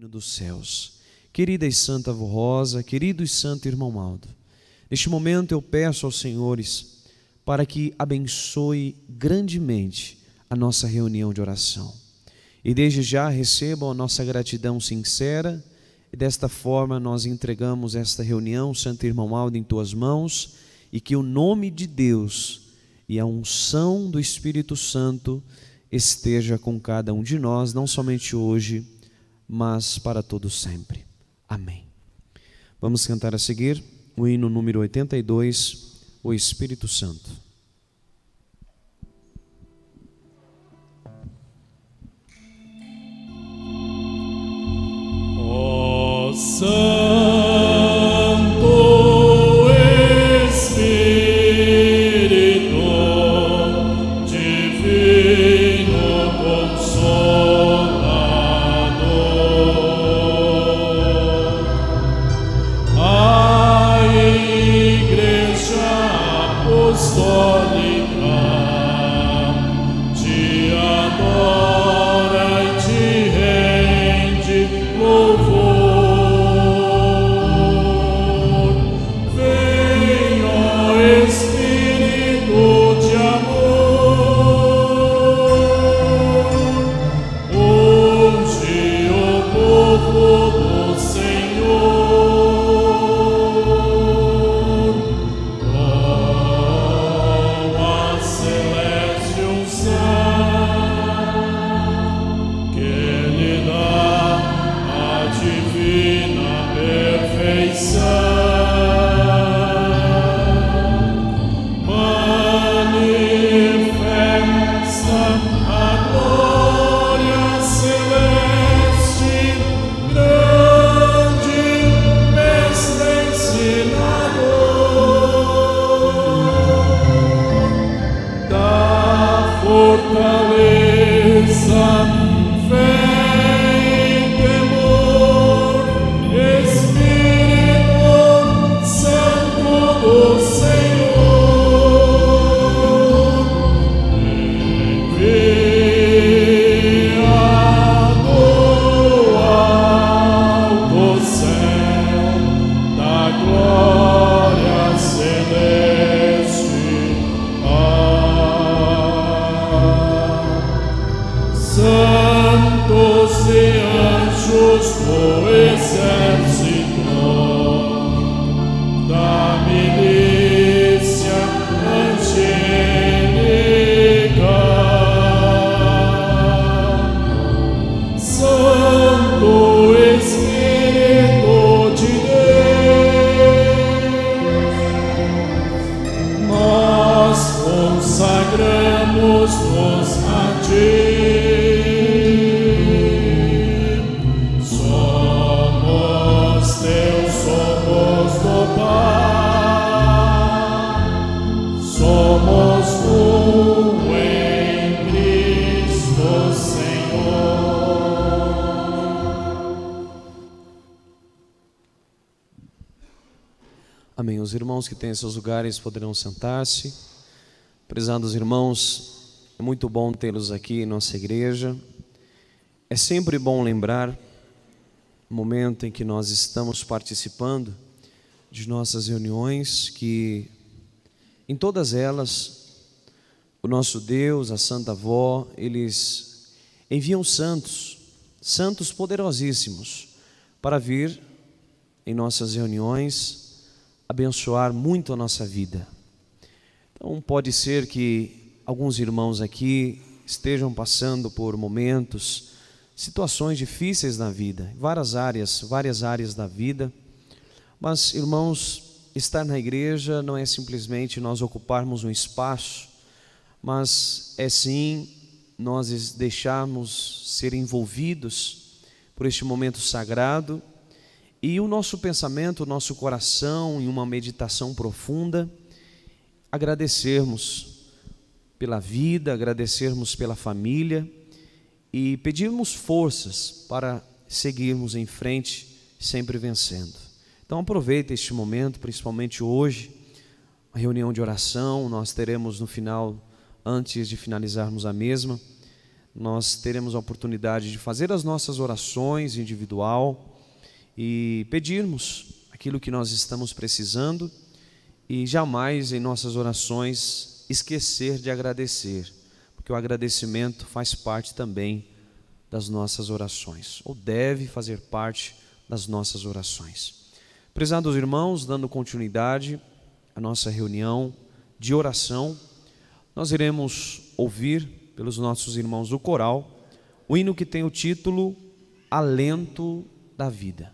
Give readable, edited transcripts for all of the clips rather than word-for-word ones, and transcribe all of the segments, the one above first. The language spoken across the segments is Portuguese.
dos céus. Querida e Santa Avó Rosa, querido e Santo Irmão Aldo, neste momento eu peço aos senhores para que abençoe grandemente a nossa reunião de oração. E desde já recebam a nossa gratidão sincera, e desta forma nós entregamos esta reunião, Santo Irmão Aldo, em tuas mãos, e que o nome de Deus e a unção do Espírito Santo esteja com cada um de nós, não somente hoje, mas para todo sempre. Amém. Vamos cantar a seguir o hino número 82, o Espírito Santo. Ó Santo Espírito Divino Consolador, a Igreja Apostólica te adora e te rende louvor. Vem, ó Espírito de amor, unge o povo do Senhor com a celeste unção que lhe dá a divina perfeição. Manifesta a glória celeste, grande mestre ensinador, da fortaleza, fé e temor, Espírito Santo do Senhor, enviado alto céu da glória celeste. Santos e anjos do exército da milícia angélica, Santo Espírito de Deus, nós consagramos-nos a ti. Somos teus, somos do Pai, somos um em Cristo Senhor. Amém. Os irmãos que têm seus lugares poderão sentar-se. Prezados irmãos, é muito bom tê-los aqui em nossa igreja. É sempre bom lembrar o momento em que nós estamos participando de nossas reuniões, que em todas elas o nosso Deus, a Santa Avó, eles enviam santos, santos poderosíssimos, para vir em nossas reuniões abençoar muito a nossa vida. Então pode ser que alguns irmãos aqui estejam passando por momentos, situações difíceis na vida, várias áreas da vida. Mas, irmãos, estar na igreja não é simplesmente nós ocuparmos um espaço, mas é sim nós deixarmos ser envolvidos por este momento sagrado, e o nosso pensamento, o nosso coração, em uma meditação profunda, agradecermos pela vida, agradecermos pela família e pedirmos forças para seguirmos em frente, sempre vencendo. Então aproveita este momento, principalmente hoje, a reunião de oração. Nós teremos no final, antes de finalizarmos a mesma, nós teremos a oportunidade de fazer as nossas orações individual e pedirmos aquilo que nós estamos precisando e jamais em nossas orações esquecer de agradecer, porque o agradecimento faz parte também das nossas orações, ou deve fazer parte das nossas orações. Prezados irmãos, dando continuidade à nossa reunião de oração, nós iremos ouvir pelos nossos irmãos do coral o hino que tem o título Alento da Vida.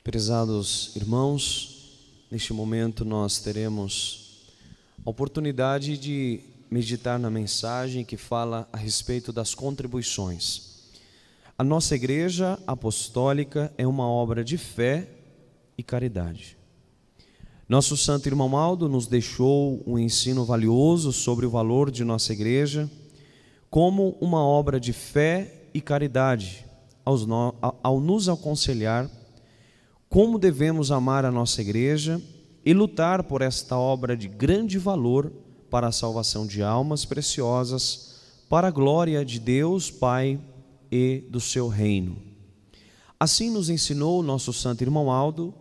Prezados irmãos, neste momento nós teremos a oportunidade de meditar na mensagem que fala a respeito das contribuições. A nossa Igreja Apostólica é uma obra de fé e caridade. Nosso Santo Irmão Aldo nos deixou um ensino valioso sobre o valor de nossa Igreja como uma obra de fé e caridade, ao nos aconselhar como devemos amar a nossa Igreja e lutar por esta obra de grande valor para a salvação de almas preciosas, para a glória de Deus Pai e do seu reino. Assim nos ensinou o nosso Santo Irmão Aldo.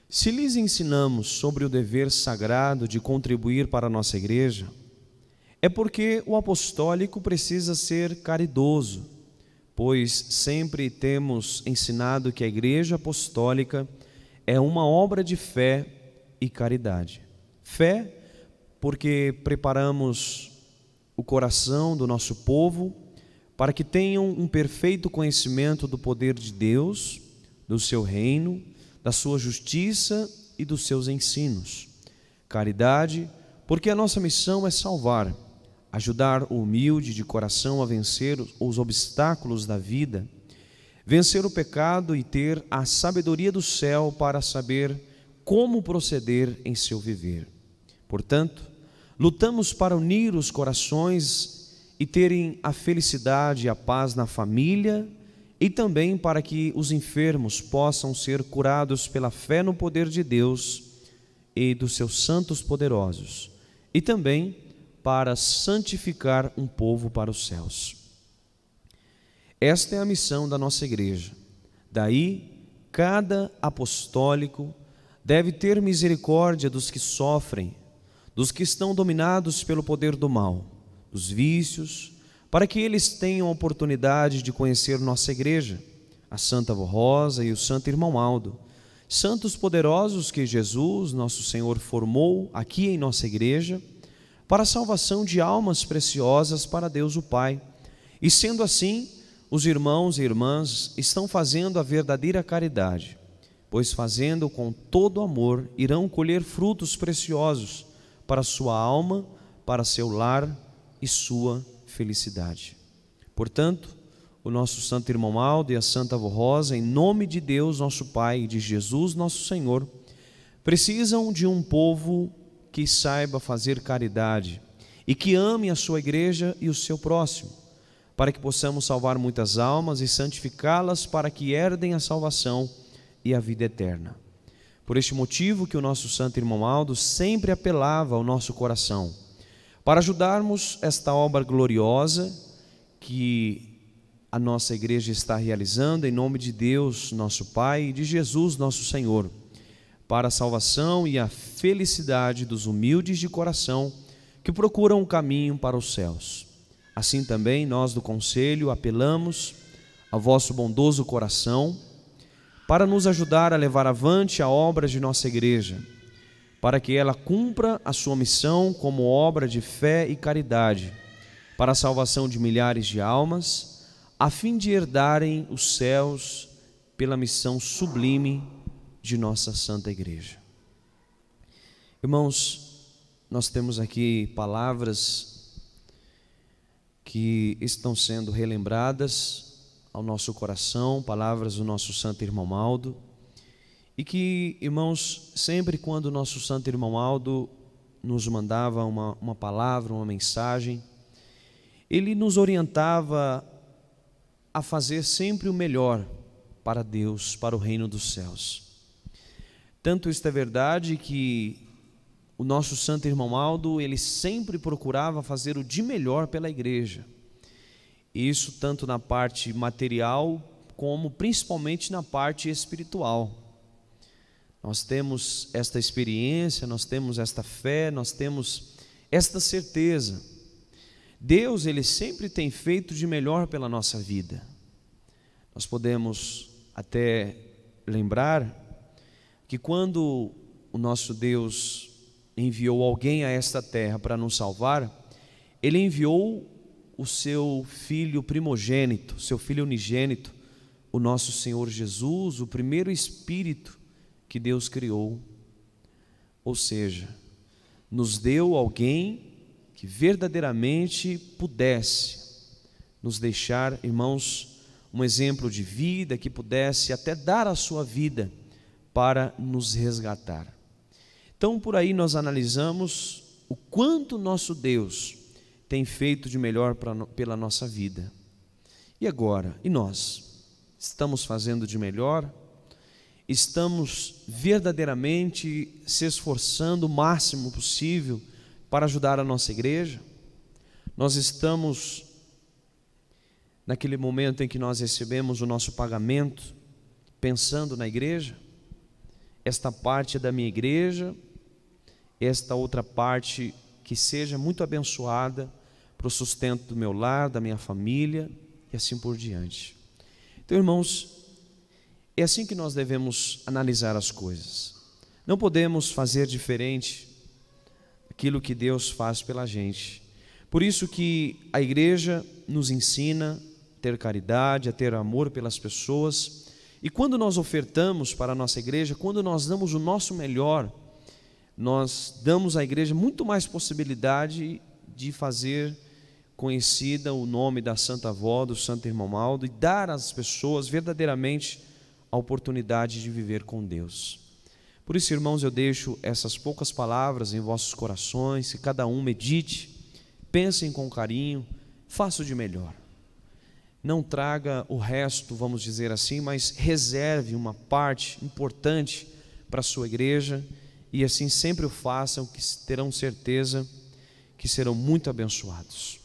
Se lhes ensinamos sobre o dever sagrado de contribuir para a nossa Igreja, é porque o apostólico precisa ser caridoso, pois sempre temos ensinado que a Igreja Apostólica é uma obra de fé e caridade. Fé, porque preparamos o coração do nosso povo para que tenham um perfeito conhecimento do poder de Deus, do seu reino, da sua justiça e dos seus ensinos. Caridade, porque a nossa missão é salvar, ajudar o humilde de coração a vencer os obstáculos da vida, vencer o pecado e ter a sabedoria do céu para saber como proceder em seu viver. Portanto, lutamos para unir os corações e terem a felicidade e a paz na família, e também para que os enfermos possam ser curados pela fé no poder de Deus e dos seus santos poderosos, e também para santificar um povo para os céus. Esta é a missão da nossa Igreja. Daí, cada apostólico deve ter misericórdia dos que sofrem, dos que estão dominados pelo poder do mal, dos vícios, para que eles tenham a oportunidade de conhecer nossa Igreja, a Santa Avó Rosa e o Santo Irmão Aldo, santos poderosos que Jesus, nosso Senhor, formou aqui em nossa Igreja, para a salvação de almas preciosas para Deus o Pai. E sendo assim, os irmãos e irmãs estão fazendo a verdadeira caridade, pois fazendo com todo amor, irão colher frutos preciosos para sua alma, para seu lar e sua felicidade. Portanto, o nosso Santo Irmão Aldo e a Santa Avó Rosa, em nome de Deus nosso Pai e de Jesus nosso Senhor, precisam de um povo que saiba fazer caridade e que ame a sua Igreja e o seu próximo, para que possamos salvar muitas almas e santificá-las para que herdem a salvação e a vida eterna. Por este motivo que o nosso Santo Irmão Aldo sempre apelava ao nosso coração, para ajudarmos esta obra gloriosa que a nossa Igreja está realizando em nome de Deus, nosso Pai, e de Jesus, nosso Senhor, para a salvação e a felicidade dos humildes de coração que procuram o caminho para os céus. Assim também nós do Conselho apelamos ao vosso bondoso coração para nos ajudar a levar avante a obra de nossa Igreja, para que ela cumpra a sua missão como obra de fé e caridade, para a salvação de milhares de almas, a fim de herdarem os céus pela missão sublime de nossa Santa Igreja. Irmãos, nós temos aqui palavras que estão sendo relembradas ao nosso coração, palavras do nosso Santo Irmão Aldo, e que, irmãos, sempre quando o nosso Santo Irmão Aldo nos mandava uma palavra, uma mensagem, ele nos orientava a fazer sempre o melhor para Deus, para o reino dos céus. Tanto isto é verdade que o nosso Santo Irmão Aldo, ele sempre procurava fazer o de melhor pela Igreja. Isso tanto na parte material, como principalmente na parte espiritual. Nós temos esta experiência, nós temos esta fé, nós temos esta certeza. Deus, ele sempre tem feito de melhor pela nossa vida. Nós podemos até lembrar que quando o nosso Deus enviou alguém a esta terra para nos salvar, Ele enviou o seu Filho primogênito, seu Filho unigênito, o nosso Senhor Jesus, o primeiro Espírito que Deus criou. Ou seja, nos deu alguém que verdadeiramente pudesse nos deixar, irmãos, um exemplo de vida, que pudesse até dar a sua vida para nos resgatar. Então, por aí nós analisamos o quanto nosso Deus tem feito de melhor pela nossa vida. E agora? E nós? Estamos fazendo de melhor? Estamos verdadeiramente se esforçando o máximo possível para ajudar a nossa igreja? Nós estamos naquele momento em que nós recebemos o nosso pagamento, pensando na igreja? Esta parte é da minha igreja, esta outra parte que seja muito abençoada para o sustento do meu lar, da minha família e assim por diante. Então, irmãos, é assim que nós devemos analisar as coisas. Não podemos fazer diferente daquilo que Deus faz pela gente. Por isso que a igreja nos ensina a ter caridade, a ter amor pelas pessoas. E quando nós ofertamos para a nossa igreja, quando nós damos o nosso melhor, nós damos à igreja muito mais possibilidade de fazer conhecida o nome da Santa Avó, do Santo Irmãomaldo, e dar às pessoas verdadeiramente a oportunidade de viver com Deus. Por isso, irmãos, eu deixo essas poucas palavras em vossos corações, que cada um medite, pensem com carinho, faça o de melhor. Não traga o resto, vamos dizer assim, mas reserve uma parte importante para a sua igreja, e assim sempre o façam, que terão certeza que serão muito abençoados.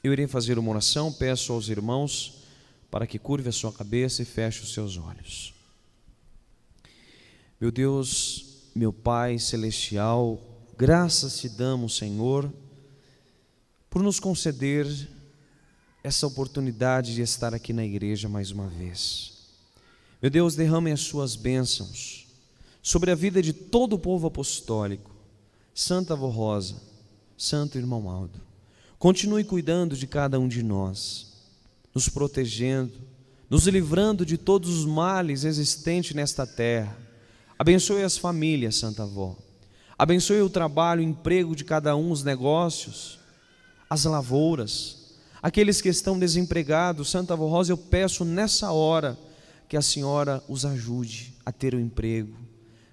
Eu irei fazer uma oração, peço aos irmãos para que curve a sua cabeça e feche os seus olhos. Meu Deus, meu Pai celestial, graças te damos, Senhor, por nos conceder essa oportunidade de estar aqui na igreja mais uma vez. Meu Deus, derrame as suas bênçãos sobre a vida de todo o povo apostólico. Santa Avó Rosa, Santo Irmãomaldo, continue cuidando de cada um de nós, nos protegendo, nos livrando de todos os males existentes nesta terra. Abençoe as famílias, Santa Avó. Abençoe o trabalho, o emprego de cada um, os negócios, as lavouras, aqueles que estão desempregados. Santa Avó Rosa, eu peço nessa hora que a senhora os ajude a ter um emprego,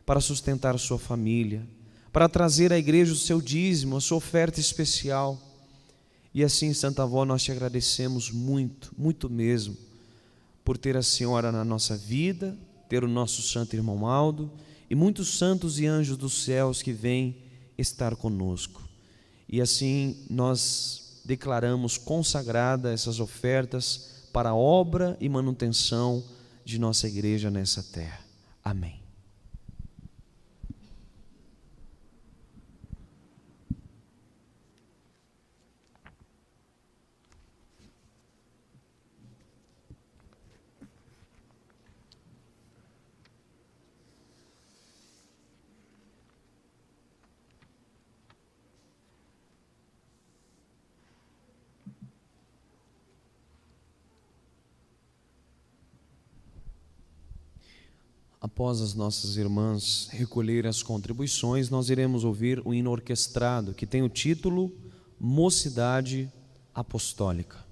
para sustentar a sua família, para trazer à igreja o seu dízimo, a sua oferta especial. E assim, Santa Avó, nós te agradecemos muito, muito mesmo, por ter a senhora na nossa vida, ter o nosso Santo Irmãomaldo e muitos santos e anjos dos céus que vêm estar conosco. E assim nós declaramos consagrada essas ofertas para a obra e manutenção de nossa igreja nessa terra. Amém. Após as nossas irmãs recolherem as contribuições, nós iremos ouvir o hino orquestrado, que tem o título Mocidade Apostólica.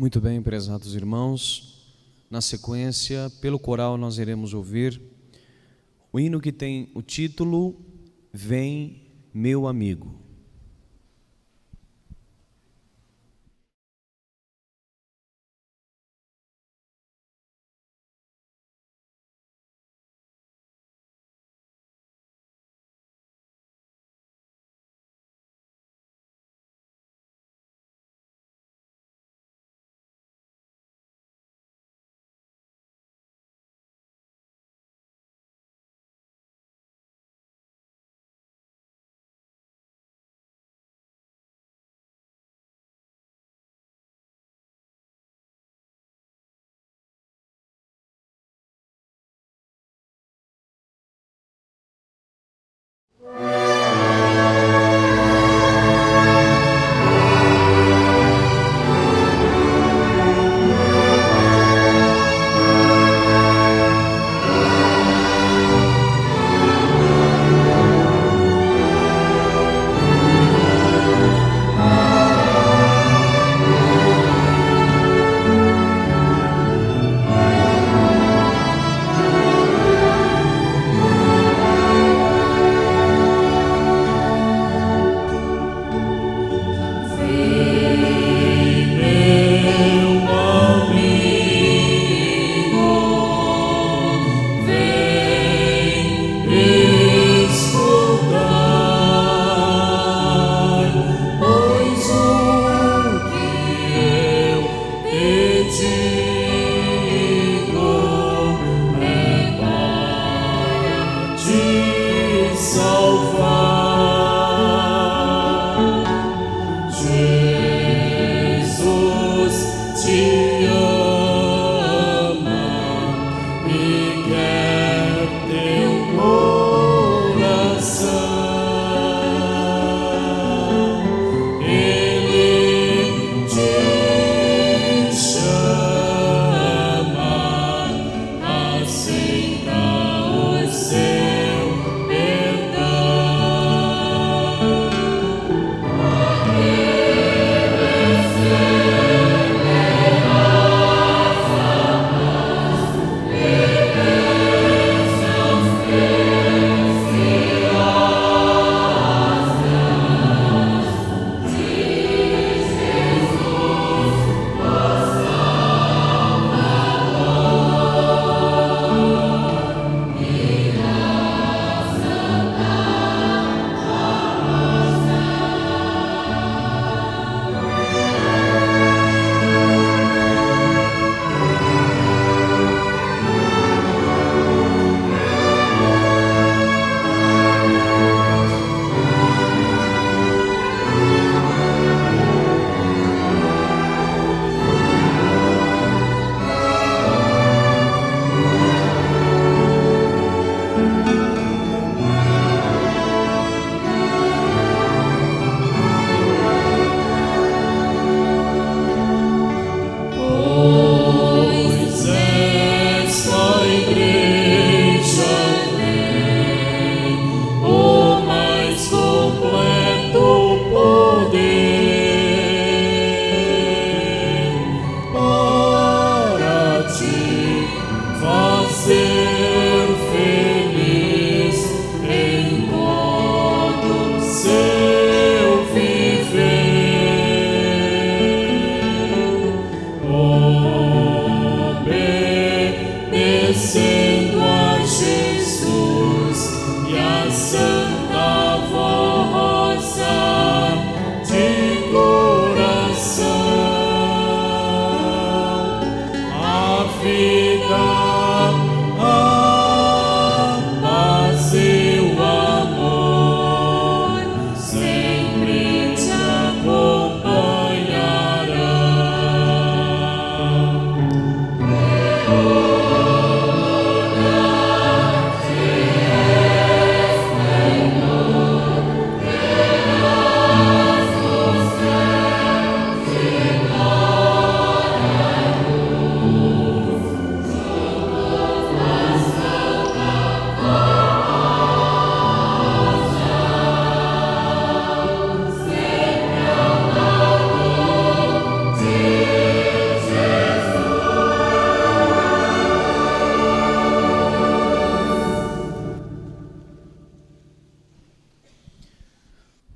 Muito bem, prezados irmãos. Na sequência, pelo coral, nós iremos ouvir O hino que tem o título Vem, meu amigo.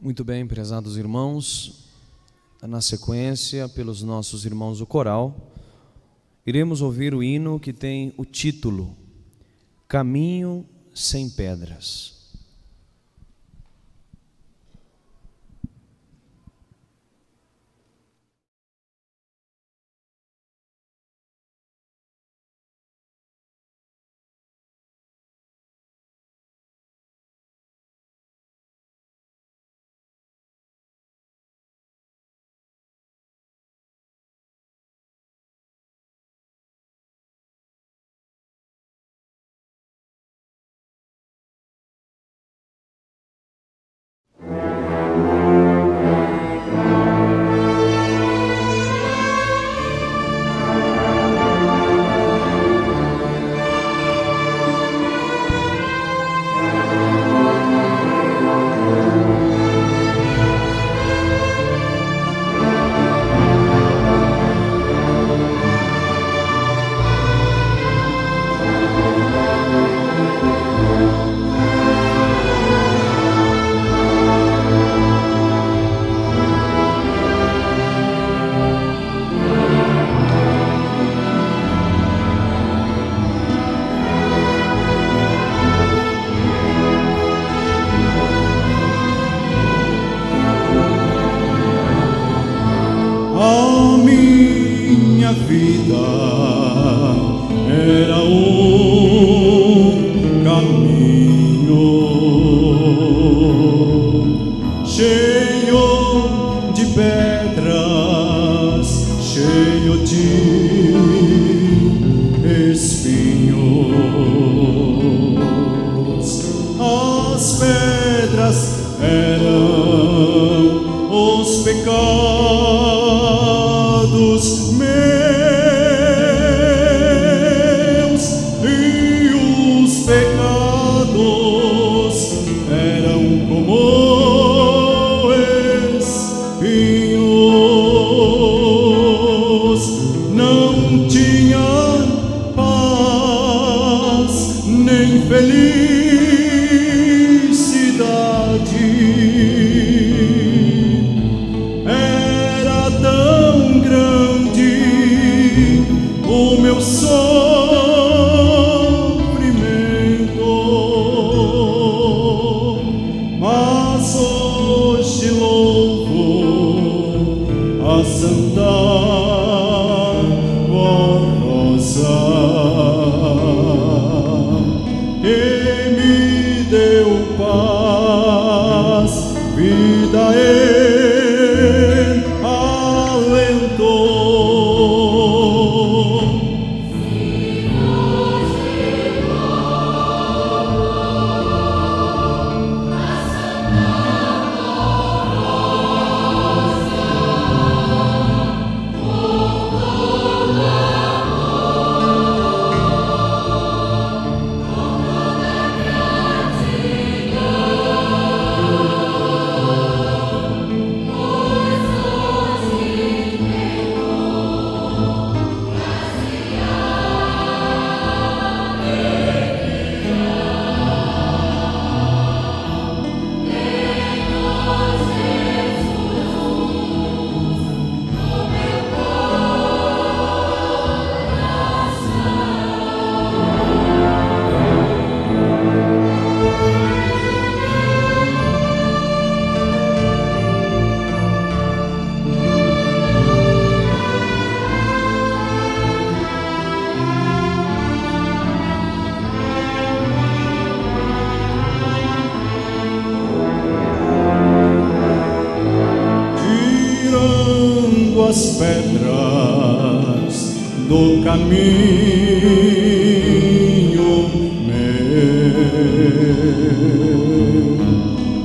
Muito bem, prezados irmãos, na sequência, pelos nossos irmãos do coral, iremos ouvir o hino que tem o título Caminho Sem Pedras. as pedras do caminho meu,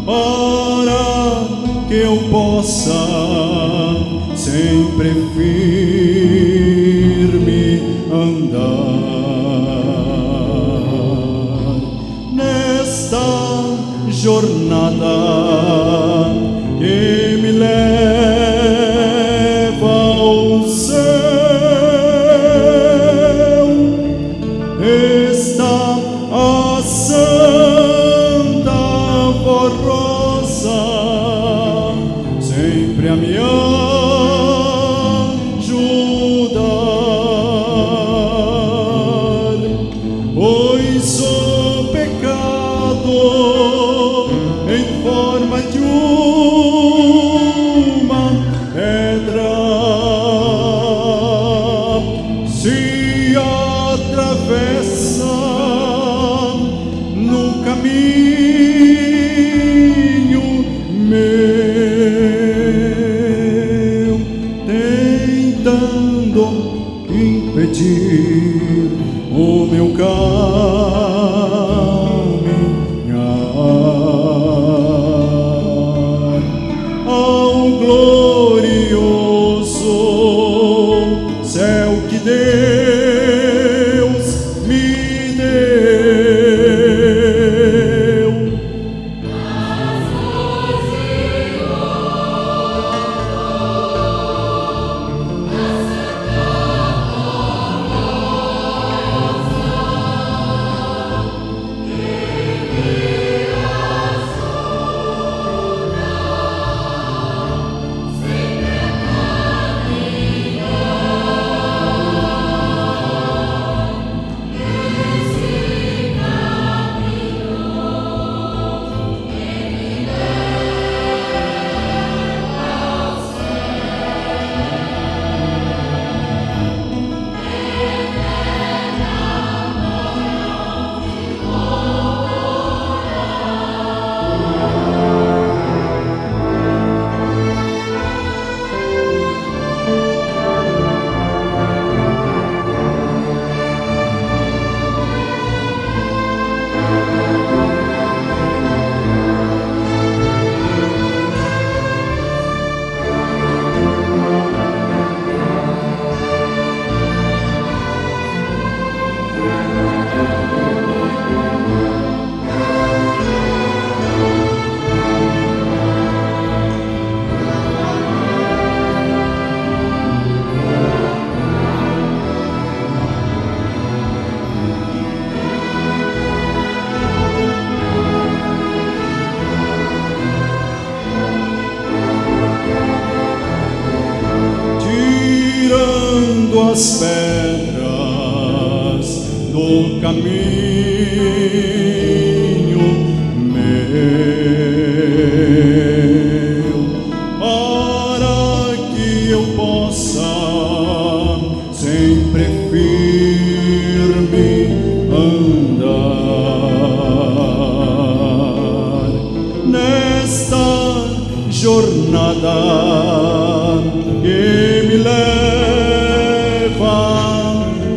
para que eu possa sempre firme andar nesta jornada que me leva ao céu. Está a Santa Voz Rosa as pedras do caminho meu, para que eu possa sempre firme andar nesta jornada que me leva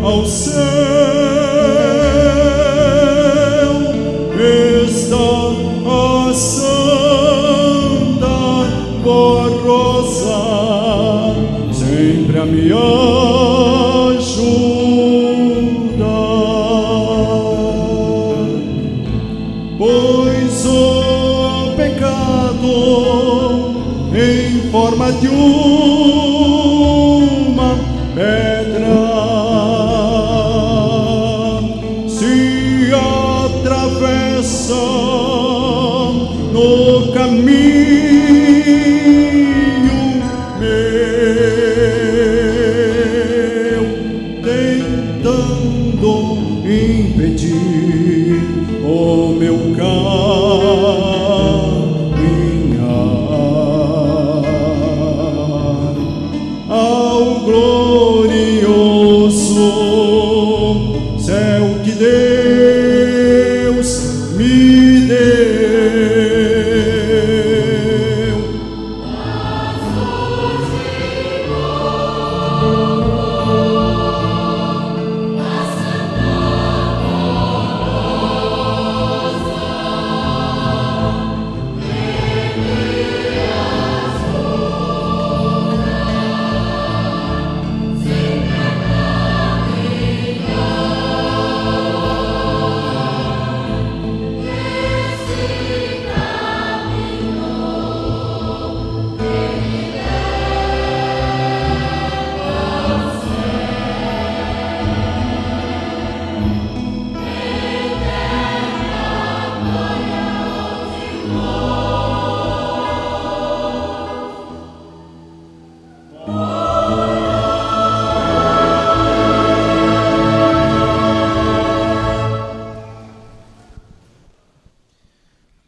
ao céu. Está a Santa Rosa sempre a me ajudar, pois o pecado em forma de uma pedra se atravessa no caminho meu, tentando impedir o meu caminhar ao glorioso céu que Deus me deu.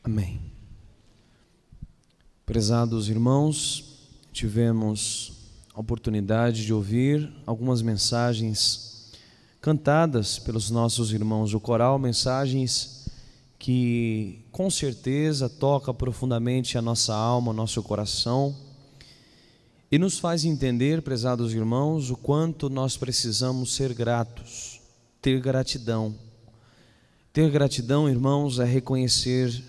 Amém. Prezados irmãos, tivemos a oportunidade de ouvir algumas mensagens cantadas pelos nossos irmãos do coral, mensagens que com certeza tocam profundamente a nossa alma, o nosso coração, e nos faz entender, prezados irmãos, o quanto nós precisamos ser gratos, ter gratidão. Ter gratidão, irmãos, é reconhecer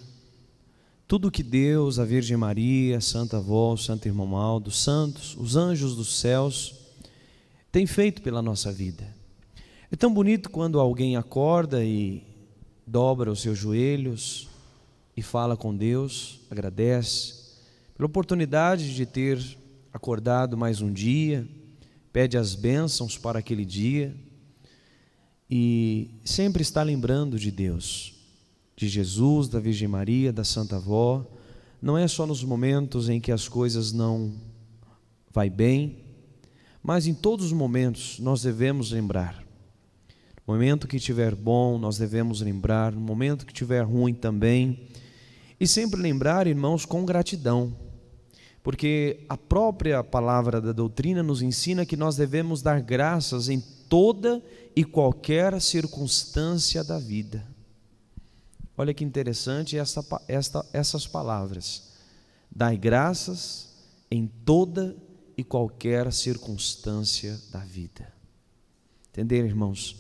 tudo que Deus, a Virgem Maria, Santa Avó, Santo Irmão Aldo, santos, os anjos dos céus, têm feito pela nossa vida. É tão bonito quando alguém acorda e dobra os seus joelhos e fala com Deus, agradece pela oportunidade de ter acordado mais um dia, pede as bênçãos para aquele dia e sempre está lembrando de Deus, de Jesus, da Virgem Maria, da Santa Avó. Não é só nos momentos em que as coisas não vai bem, mas em todos os momentos nós devemos lembrar. No momento que estiver bom, nós devemos lembrar, no momento que estiver ruim também, e sempre lembrar, irmãos, com gratidão, porque a própria palavra da doutrina nos ensina que nós devemos dar graças em toda e qualquer circunstância da vida. Olha que interessante essas palavras: dai graças em toda e qualquer circunstância da vida. Entenderam, irmãos?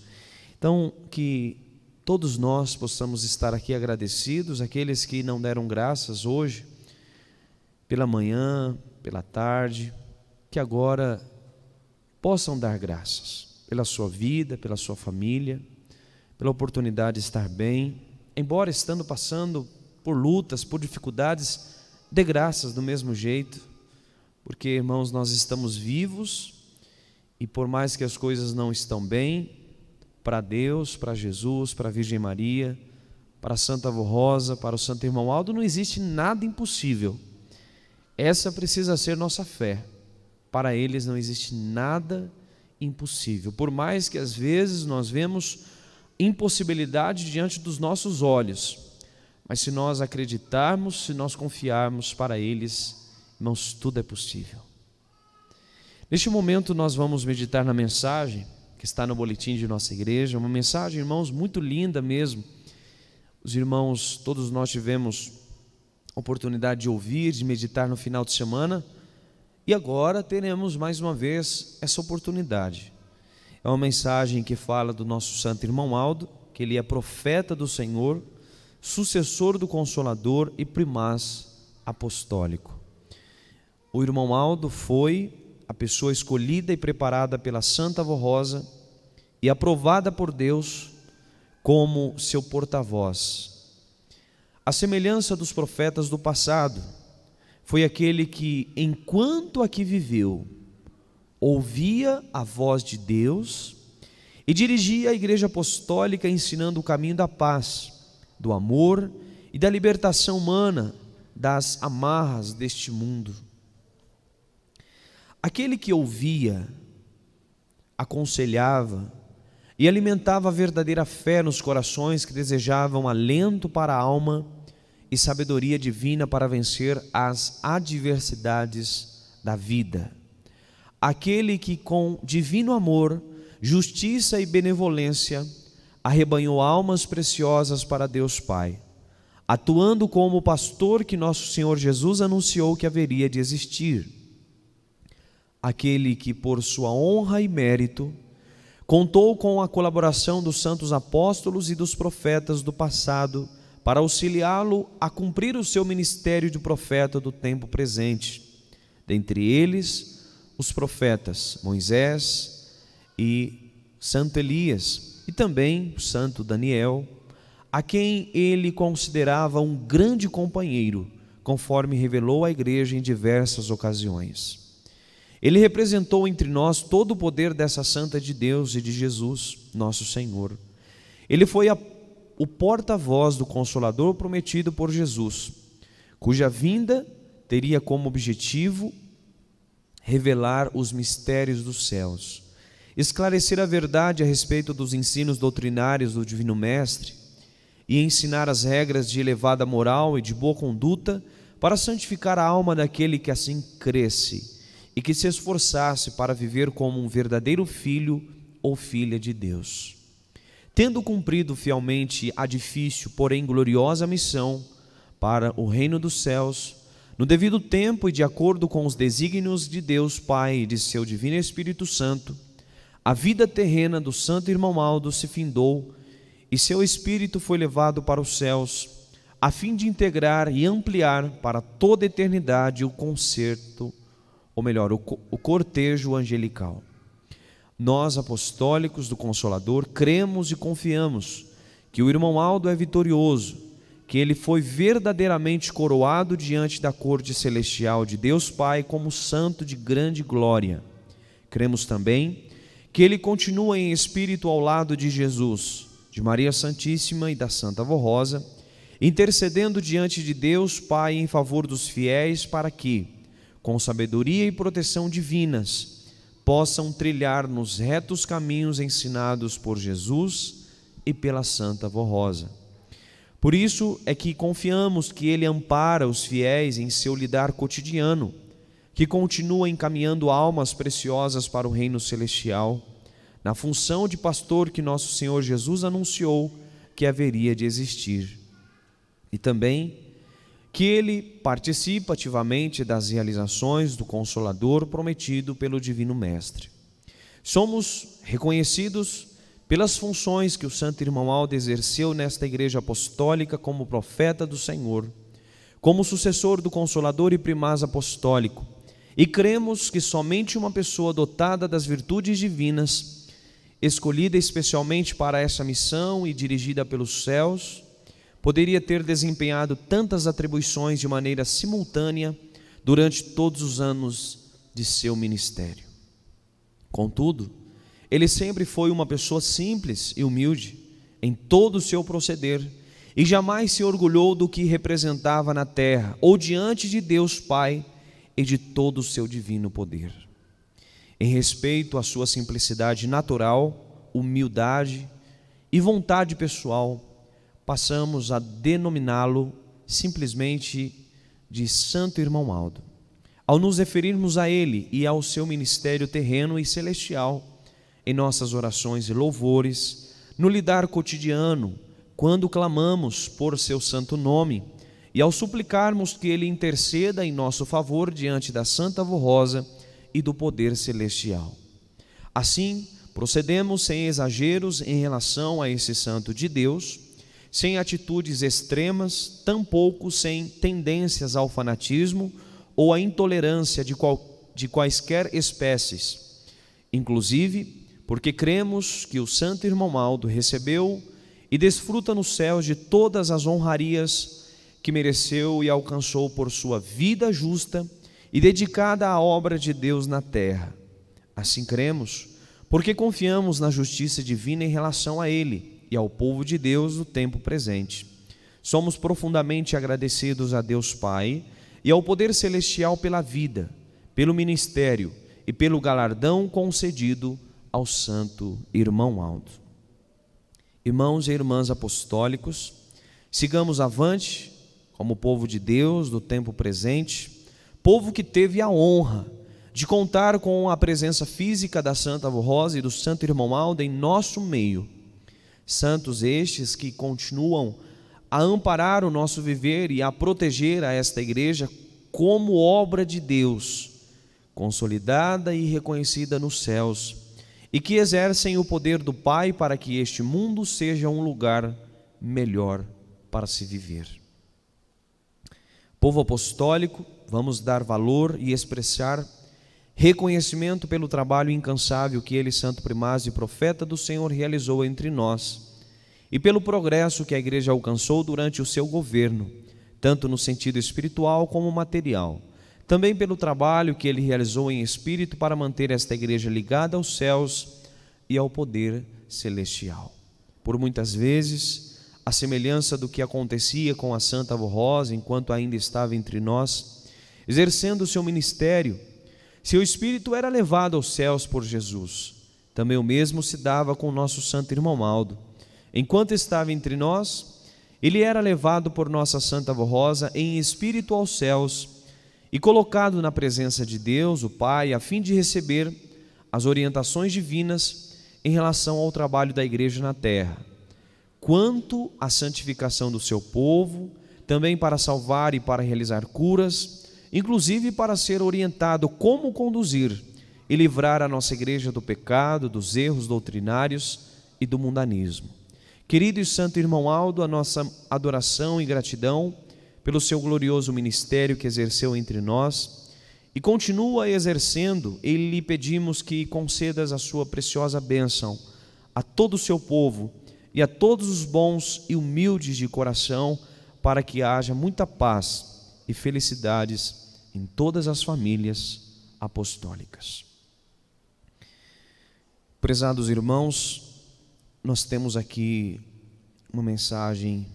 Então, que todos nós possamos estar aqui agradecidos, aqueles que não deram graças hoje, pela manhã, pela tarde, que agora possam dar graças pela sua vida, pela sua família, pela oportunidade de estar bem, embora estando passando por lutas, por dificuldades, dê graças do mesmo jeito, porque, irmãos, nós estamos vivos e por mais que as coisas não estão bem, para Deus, para Jesus, para a Virgem Maria, para a Santa Avó Rosa, para o Santo Irmão Aldo, não existe nada impossível. Essa precisa ser nossa fé. Para eles não existe nada impossível. Por mais que às vezes nós vemos impossibilidade diante dos nossos olhos, mas se nós acreditarmos, se nós confiarmos para eles, irmãos, tudo é possível. Neste momento nós vamos meditar na mensagem que está no boletim de nossa igreja, uma mensagem, irmãos, muito linda mesmo. Os irmãos, todos nós tivemos oportunidade de ouvir, de meditar no final de semana, e agora teremos mais uma vez essa oportunidade. É uma mensagem que fala do nosso santo irmão Aldo, que ele é profeta do Senhor, sucessor do Consolador e primaz apostólico. O irmão Aldo foi a pessoa escolhida e preparada pela Santa Avó Rosa e aprovada por Deus como seu porta-voz. A semelhança dos profetas do passado, foi aquele que, enquanto aqui viveu, ouvia a voz de Deus e dirigia a igreja apostólica ensinando o caminho da paz, do amor e da libertação humana das amarras deste mundo. Aquele que ouvia, aconselhava e alimentava a verdadeira fé nos corações que desejavam alento para a alma e sabedoria divina para vencer as adversidades da vida. Aquele que com divino amor, justiça e benevolência arrebanhou almas preciosas para Deus Pai, atuando como o pastor que nosso Senhor Jesus anunciou que haveria de existir. Aquele que por sua honra e mérito contou com a colaboração dos santos apóstolos e dos profetas do passado para auxiliá-lo a cumprir o seu ministério de profeta do tempo presente. Dentre eles, os profetas Moisés e Santo Elias, e também o Santo Daniel, a quem ele considerava um grande companheiro, conforme revelou à igreja em diversas ocasiões. Ele representou entre nós todo o poder dessa Santa de Deus e de Jesus, nosso Senhor. Ele foi o porta-voz do Consolador prometido por Jesus, cuja vinda teria como objetivo revelar os mistérios dos céus, esclarecer a verdade a respeito dos ensinos doutrinários do Divino Mestre e ensinar as regras de elevada moral e de boa conduta para santificar a alma daquele que assim cresce e que se esforçasse para viver como um verdadeiro filho ou filha de Deus. Tendo cumprido fielmente a difícil, porém gloriosa missão para o reino dos céus, no devido tempo e de acordo com os desígnios de Deus Pai e de seu Divino Espírito Santo, a vida terrena do santo irmão Aldo se findou e seu espírito foi levado para os céus, a fim de integrar e ampliar para toda a eternidade o concerto, ou melhor, o cortejo angelical. Nós, apostólicos do Consolador, cremos e confiamos que o irmão Aldo é vitorioso, que ele foi verdadeiramente coroado diante da corte celestial de Deus Pai como santo de grande glória. Cremos também que ele continua em espírito ao lado de Jesus, de Maria Santíssima e da Santa Avó Rosa, intercedendo diante de Deus Pai em favor dos fiéis para que, com sabedoria e proteção divinas, possam trilhar nos retos caminhos ensinados por Jesus e pela Santa Avó Rosa. Por isso é que confiamos que Ele ampara os fiéis em seu lidar cotidiano, que continua encaminhando almas preciosas para o reino celestial, na função de pastor que nosso Senhor Jesus anunciou que haveria de existir. E também que Ele participa ativamente das realizações do Consolador prometido pelo Divino Mestre. Somos reconhecidos pelas funções que o santo irmão Aldo exerceu nesta igreja apostólica como profeta do Senhor, como sucessor do Consolador e primaz apostólico, e cremos que somente uma pessoa dotada das virtudes divinas, escolhida especialmente para essa missão e dirigida pelos céus, poderia ter desempenhado tantas atribuições de maneira simultânea durante todos os anos de seu ministério. Contudo, ele sempre foi uma pessoa simples e humilde em todo o seu proceder e jamais se orgulhou do que representava na terra ou diante de Deus Pai e de todo o seu divino poder. em respeito à sua simplicidade natural, humildade e vontade pessoal, passamos a denominá-lo simplesmente de Santo Irmão Aldo. Ao nos referirmos a ele e ao seu ministério terreno e celestial, em nossas orações e louvores, no lidar cotidiano, quando clamamos por seu santo nome, e ao suplicarmos que ele interceda em nosso favor diante da Santa Rosa e do poder celestial. Assim, procedemos sem exageros em relação a esse santo de Deus, sem atitudes extremas, tampouco sem tendências ao fanatismo ou à intolerância de quaisquer espécies, inclusive porque cremos que o Santo Irmão Aldo recebeu e desfruta nos céus de todas as honrarias que mereceu e alcançou por sua vida justa e dedicada à obra de Deus na terra. Assim cremos, porque confiamos na justiça divina em relação a ele e ao povo de Deus no tempo presente. Somos profundamente agradecidos a Deus Pai e ao poder celestial pela vida, pelo ministério e pelo galardão concedido ao Santo Irmão Aldo. Irmãos e irmãs apostólicos, sigamos avante como povo de Deus do tempo presente, povo que teve a honra de contar com a presença física da Santa Rosa e do Santo Irmão Aldo em nosso meio. Santos estes que continuam a amparar o nosso viver e a proteger a esta igreja como obra de Deus, consolidada e reconhecida nos céus, e que exercem o poder do Pai para que este mundo seja um lugar melhor para se viver. Povo apostólico, vamos dar valor e expressar reconhecimento pelo trabalho incansável que ele, santo primaz e profeta do Senhor, realizou entre nós, e pelo progresso que a igreja alcançou durante o seu governo, tanto no sentido espiritual como material. Também pelo trabalho que ele realizou em espírito para manter esta igreja ligada aos céus e ao poder celestial. Por muitas vezes, a semelhança do que acontecia com a Santa Rosa enquanto ainda estava entre nós, exercendo o seu ministério, seu espírito era levado aos céus por Jesus. Também o mesmo se dava com o nosso Santo Irmão Aldo. Enquanto estava entre nós, ele era levado por nossa Santa Rosa em espírito aos céus e colocado na presença de Deus, o Pai, a fim de receber as orientações divinas em relação ao trabalho da igreja na terra, quanto à santificação do seu povo, também para salvar e para realizar curas, inclusive para ser orientado como conduzir e livrar a nossa igreja do pecado, dos erros doutrinários e do mundanismo. Querido e santo irmão Aldo, a nossa adoração e gratidão pelo seu glorioso ministério que exerceu entre nós e continua exercendo, e lhe pedimos que concedas a sua preciosa bênção a todo o seu povo e a todos os bons e humildes de coração, para que haja muita paz e felicidades em todas as famílias apostólicas. Prezados irmãos, nós temos aqui uma mensagem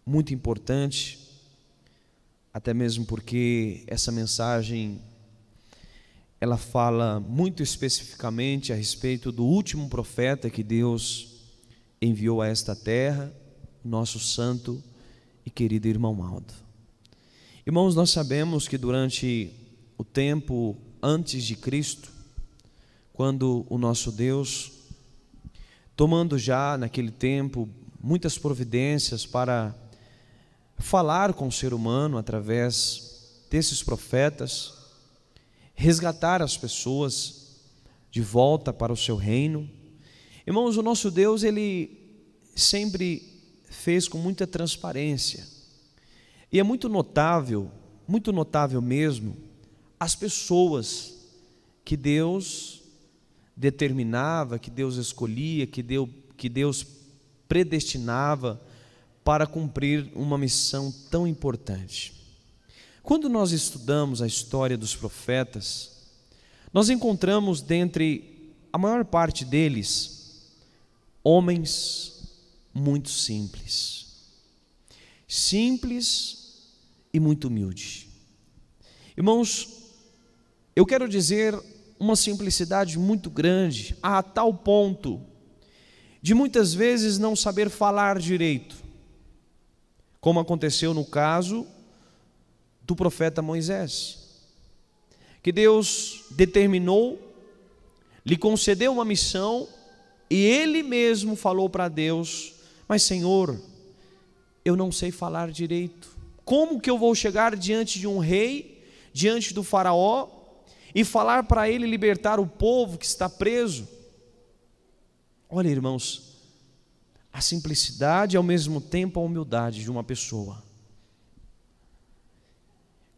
muito importante, até mesmo porque essa mensagem ela fala muito especificamente a respeito do último profeta que Deus enviou a esta terra, nosso santo e querido irmão Aldo. Irmãos, nós sabemos que durante o tempo antes de Cristo, quando o nosso Deus, tomando já naquele tempo muitas providências para falar com o ser humano através desses profetas, resgatar as pessoas de volta para o seu reino. Irmãos, o nosso Deus, ele sempre fez com muita transparência, e é muito notável mesmo, as pessoas que Deus determinava, que Deus escolhia, que Deus predestinava para cumprir uma missão tão importante. Quando nós estudamos a história dos profetas, nós encontramos dentre a maior parte deles homens muito simples e muito humildes. Irmãos, eu quero dizer uma simplicidade muito grande, a tal ponto de muitas vezes não saber falar direito, como aconteceu no caso do profeta Moisés, que Deus determinou, lhe concedeu uma missão, e ele mesmo falou para Deus: mas Senhor, eu não sei falar direito, como que eu vou chegar diante de um rei, diante do faraó, e falar para ele libertar o povo que está preso? Olha, irmãos, a simplicidade e ao mesmo tempo a humildade de uma pessoa.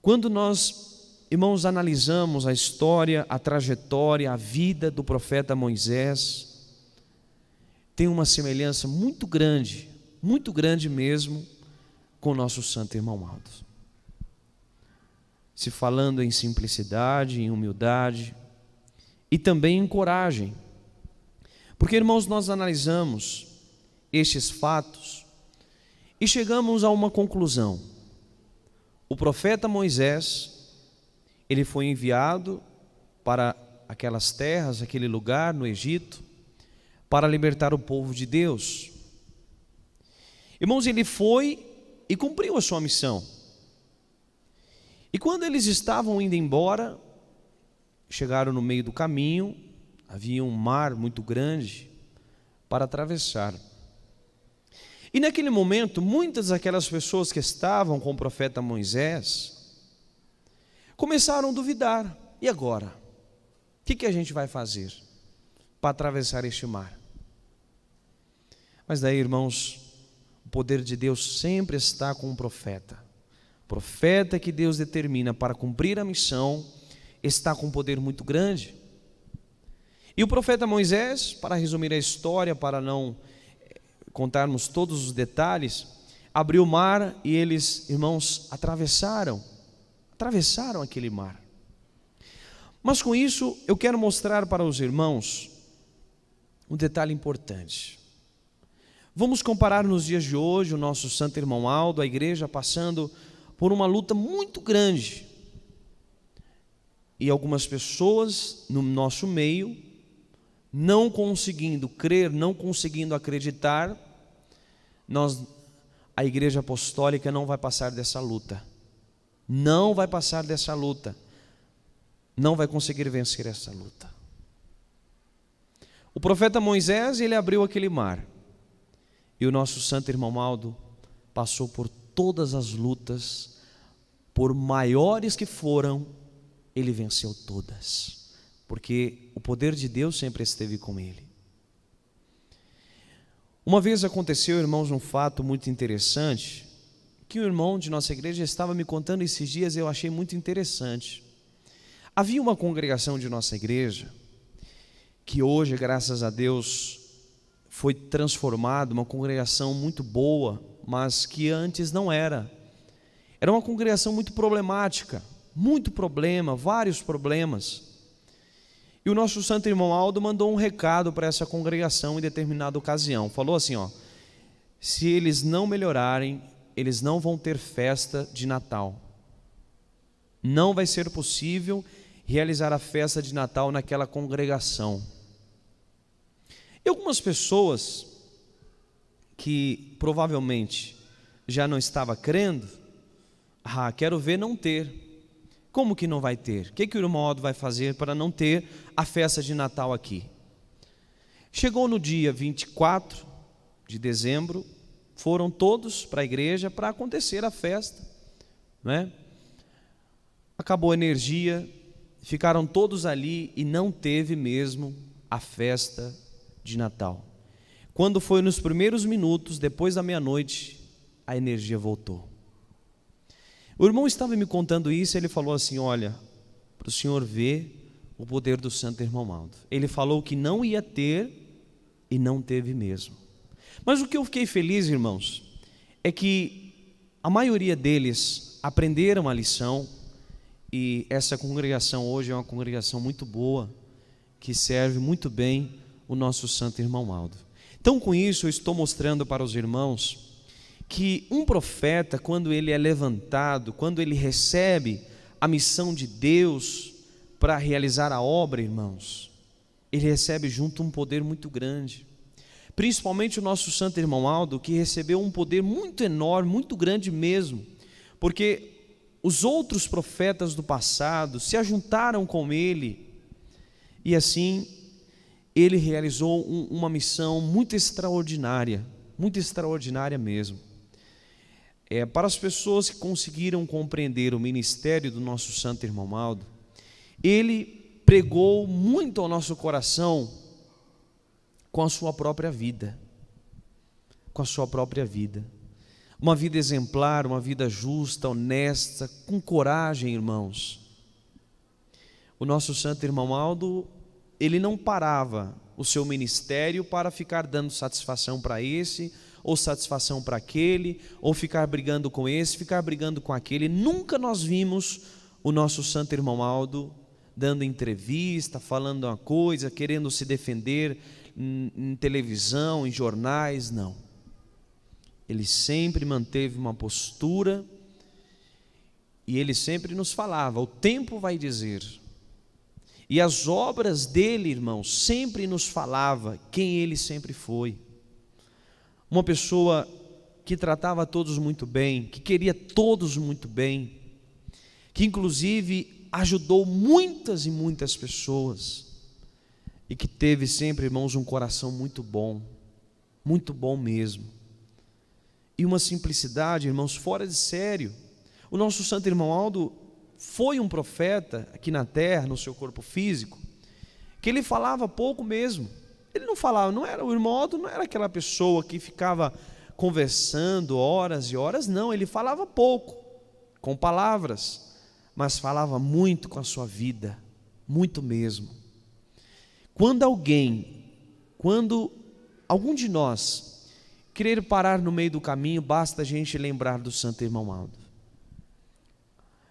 Quando nós, irmãos, analisamos a história, a trajetória, a vida do profeta Moisés, tem uma semelhança muito grande mesmo, com o nosso santo irmão Aldo. Se falando em simplicidade, em humildade e também em coragem. Porque, irmãos, nós analisamos estes fatos e chegamos a uma conclusão. O profeta Moisés, ele foi enviado para aquelas terras, aquele lugar no Egito, para libertar o povo de Deus. Irmãos, ele foi e cumpriu a sua missão. E quando eles estavam indo embora, chegaram no meio do caminho, havia um mar muito grande para atravessar. E naquele momento, muitas daquelas pessoas que estavam com o profeta Moisés começaram a duvidar. E agora? O que a gente vai fazer para atravessar este mar? Mas daí, irmãos, o poder de Deus sempre está com o profeta. O profeta que Deus determina para cumprir a missão está com um poder muito grande. E o profeta Moisés, para resumir a história, para não contarmos todos os detalhes, abriu o mar e eles, irmãos, atravessaram aquele mar. Mas com isso eu quero mostrar para os irmãos um detalhe importante. Vamos comparar nos dias de hoje o nosso santo irmão Aldo, a igreja passando por uma luta muito grande, e algumas pessoas no nosso meio não conseguindo crer, não conseguindo acreditar, a igreja apostólica não vai passar dessa luta, não vai passar dessa luta, não vai conseguir vencer essa luta. O profeta Moisés, ele abriu aquele mar, e o nosso santo irmão Aldo passou por todas as lutas, por maiores que foram, ele venceu todas, porque o poder de Deus sempre esteve com ele. Uma vez aconteceu, irmãos, um fato muito interessante, que um irmão de nossa igreja estava me contando esses dias, eu achei muito interessante. Havia uma congregação de nossa igreja, que hoje, graças a Deus, foi transformada, uma congregação muito boa, mas que antes não era. Era uma congregação muito problemática, muito problema, vários problemas. E o nosso santo irmão Aldo mandou um recado para essa congregação em determinada ocasião. Falou assim, se eles não melhorarem, eles não vão ter festa de Natal. Não vai ser possível realizar a festa de Natal naquela congregação. E algumas pessoas que provavelmente já não estavam crendo, quero ver não ter. Como que não vai ter? O que o irmão Aldo vai fazer para não ter a festa de Natal aqui? Chegou no dia 24 de dezembro, foram todos para a igreja para acontecer a festa, né? Acabou a energia, ficaram todos ali e não teve mesmo a festa de Natal. Quando foi nos primeiros minutos, depois da meia-noite, a energia voltou. O irmão estava me contando isso, ele falou assim, olha, para o senhor ver o poder do santo irmão Aldo. Ele falou que não ia ter e não teve mesmo. Mas o que eu fiquei feliz, irmãos, é que a maioria deles aprenderam a lição, e essa congregação hoje é uma congregação muito boa, que serve muito bem o nosso santo irmão Aldo. Então, com isso, eu estou mostrando para os irmãos que um profeta, quando ele é levantado, quando ele recebe a missão de Deus para realizar a obra, irmãos, ele recebe junto um poder muito grande. Principalmente o nosso santo irmão Aldo, que recebeu um poder muito enorme, muito grande mesmo, porque os outros profetas do passado se ajuntaram com ele, e assim ele realizou uma missão muito extraordinária mesmo. Para as pessoas que conseguiram compreender o ministério do nosso santo irmão Aldo, ele pregou muito ao nosso coração com a sua própria vida, uma vida exemplar, uma vida justa, honesta, com coragem, irmãos. O nosso santo irmão Aldo, ele não parava o seu ministério para ficar dando satisfação para esse, ou satisfação para aquele, ou ficar brigando com esse, ficar brigando com aquele. Nunca nós vimos o nosso santo irmão Aldo dando entrevista, falando uma coisa, querendo se defender em televisão, em jornais, não. Ele sempre manteve uma postura, e ele sempre nos falava: o tempo vai dizer. E as obras dele, irmãos, sempre nos falava quem ele sempre foi. Uma pessoa que tratava todos muito bem, que queria todos muito bem, que inclusive ajudou muitas e muitas pessoas, e que teve sempre, irmãos, um coração muito bom mesmo, e uma simplicidade, irmãos, fora de sério. O nosso santo irmão Aldo foi um profeta aqui na terra, no seu corpo físico, que ele falava pouco mesmo. Ele não falava, o irmão Aldo não era aquela pessoa que ficava conversando horas e horas, não. Ele falava pouco, com palavras, mas falava muito com a sua vida, muito mesmo. Quando algum de nós querer parar no meio do caminho, basta a gente lembrar do santo irmão Aldo,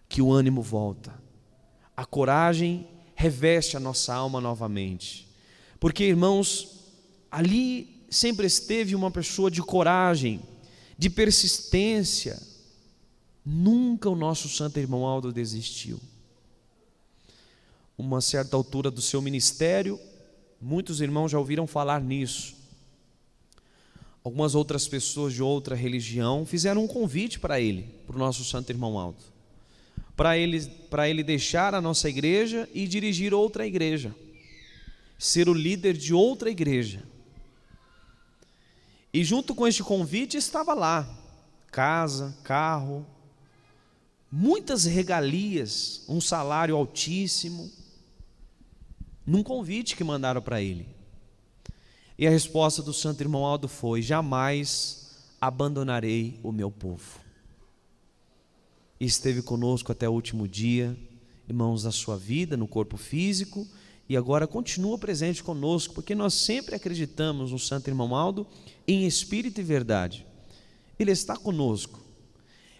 que o ânimo volta, a coragem reveste a nossa alma novamente. Porque, irmãos, ali sempre esteve uma pessoa de coragem, de persistência. Nunca o nosso santo irmão Aldo desistiu. Uma certa altura do seu ministério, muitos irmãos já ouviram falar nisso. Algumas outras pessoas de outra religião fizeram um convite para ele, para o nosso santo irmão Aldo, para ele deixar a nossa igreja e dirigir outra igreja, ser o líder de outra igreja. E junto com este convite estava lá casa, carro, muitas regalias, um salário altíssimo, num convite que mandaram para ele. E a resposta do santo irmão Aldo foi: jamais abandonarei o meu povo. E esteve conosco até o último dia, irmãos, da sua vida no corpo físico, e agora continua presente conosco, porque nós sempre acreditamos no santo irmão Aldo em espírito e verdade. Ele está conosco,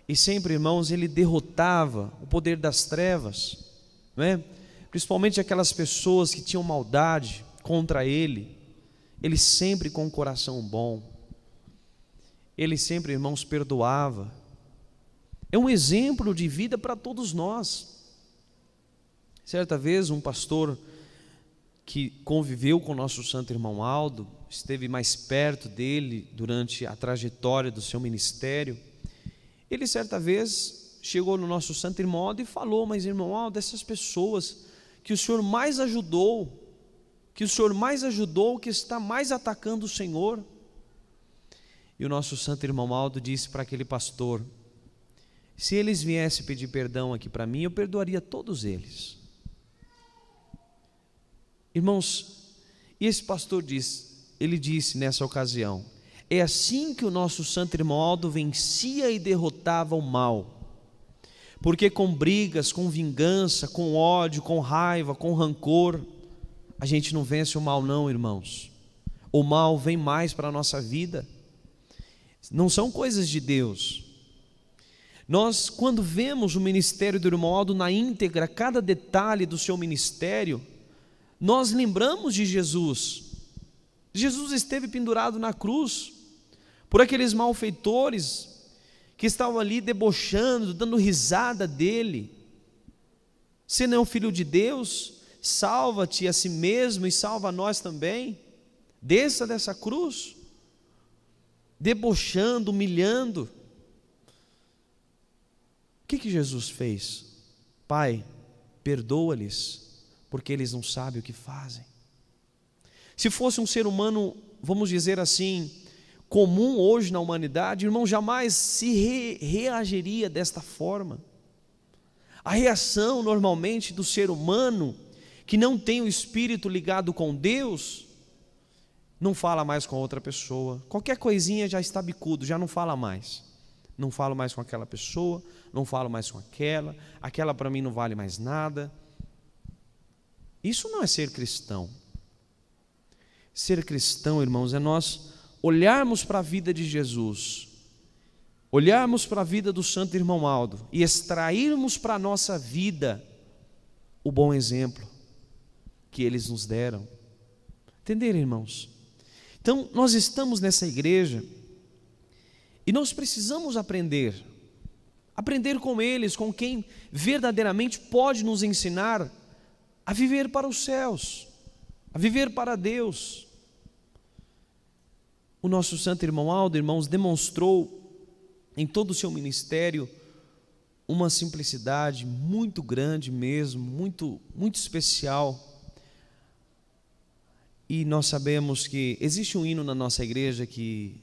e sempre, irmãos, ele derrotava o poder das trevas, não é? Principalmente aquelas pessoas que tinham maldade contra ele. Ele sempre com um coração bom, ele sempre, irmãos, perdoava. É um exemplo de vida para todos nós. Certa vez um pastor que conviveu com o nosso santo irmão Aldo, esteve mais perto dele durante a trajetória do seu ministério, ele certa vez chegou no nosso santo irmão Aldo e falou: mas irmão Aldo, dessas pessoas que o senhor mais ajudou, que está mais atacando o Senhor. E o nosso santo irmão Aldo disse para aquele pastor: se eles viessem pedir perdão aqui para mim, eu perdoaria todos eles. Irmãos, e esse pastor disse nessa ocasião: é assim que o nosso santo irmão Aldo vencia e derrotava o mal. Porque com brigas, com vingança, com ódio, com raiva, com rancor, a gente não vence o mal não, irmãos. O mal vem mais para a nossa vida. Não são coisas de Deus. Nós, quando vemos o ministério do irmão Aldo na íntegra, cada detalhe do seu ministério, nós lembramos de Jesus. Jesus esteve pendurado na cruz por aqueles malfeitores que estavam ali debochando, dando risada dele. Você não é o Filho de Deus? Salva-te a si mesmo e salva nós também. Desça dessa cruz, debochando, humilhando. O que Jesus fez? Pai, perdoa-lhes, porque eles não sabem o que fazem. Se fosse um ser humano, vamos dizer assim, comum hoje na humanidade, irmão, jamais se reagiria desta forma. A reação normalmente do ser humano que não tem o espírito ligado com Deus, não fala mais com outra pessoa. Qualquer coisinha já está bicudo, já não fala mais. Não falo mais com aquela pessoa, não falo mais com aquela para mim não vale mais nada. Isso não é ser cristão. Ser cristão, irmãos, é nós olharmos para a vida de Jesus, olharmos para a vida do santo irmão Aldo e extrairmos para a nossa vida o bom exemplo que eles nos deram. Entenderam, irmãos? Então, nós estamos nessa igreja e nós precisamos aprender com eles, com quem verdadeiramente pode nos ensinar a viver para os céus, a viver para Deus. O nosso santo irmão Aldo, irmãos, demonstrou em todo o seu ministério uma simplicidade muito grande mesmo, muito especial. E nós sabemos que existe um hino na nossa igreja que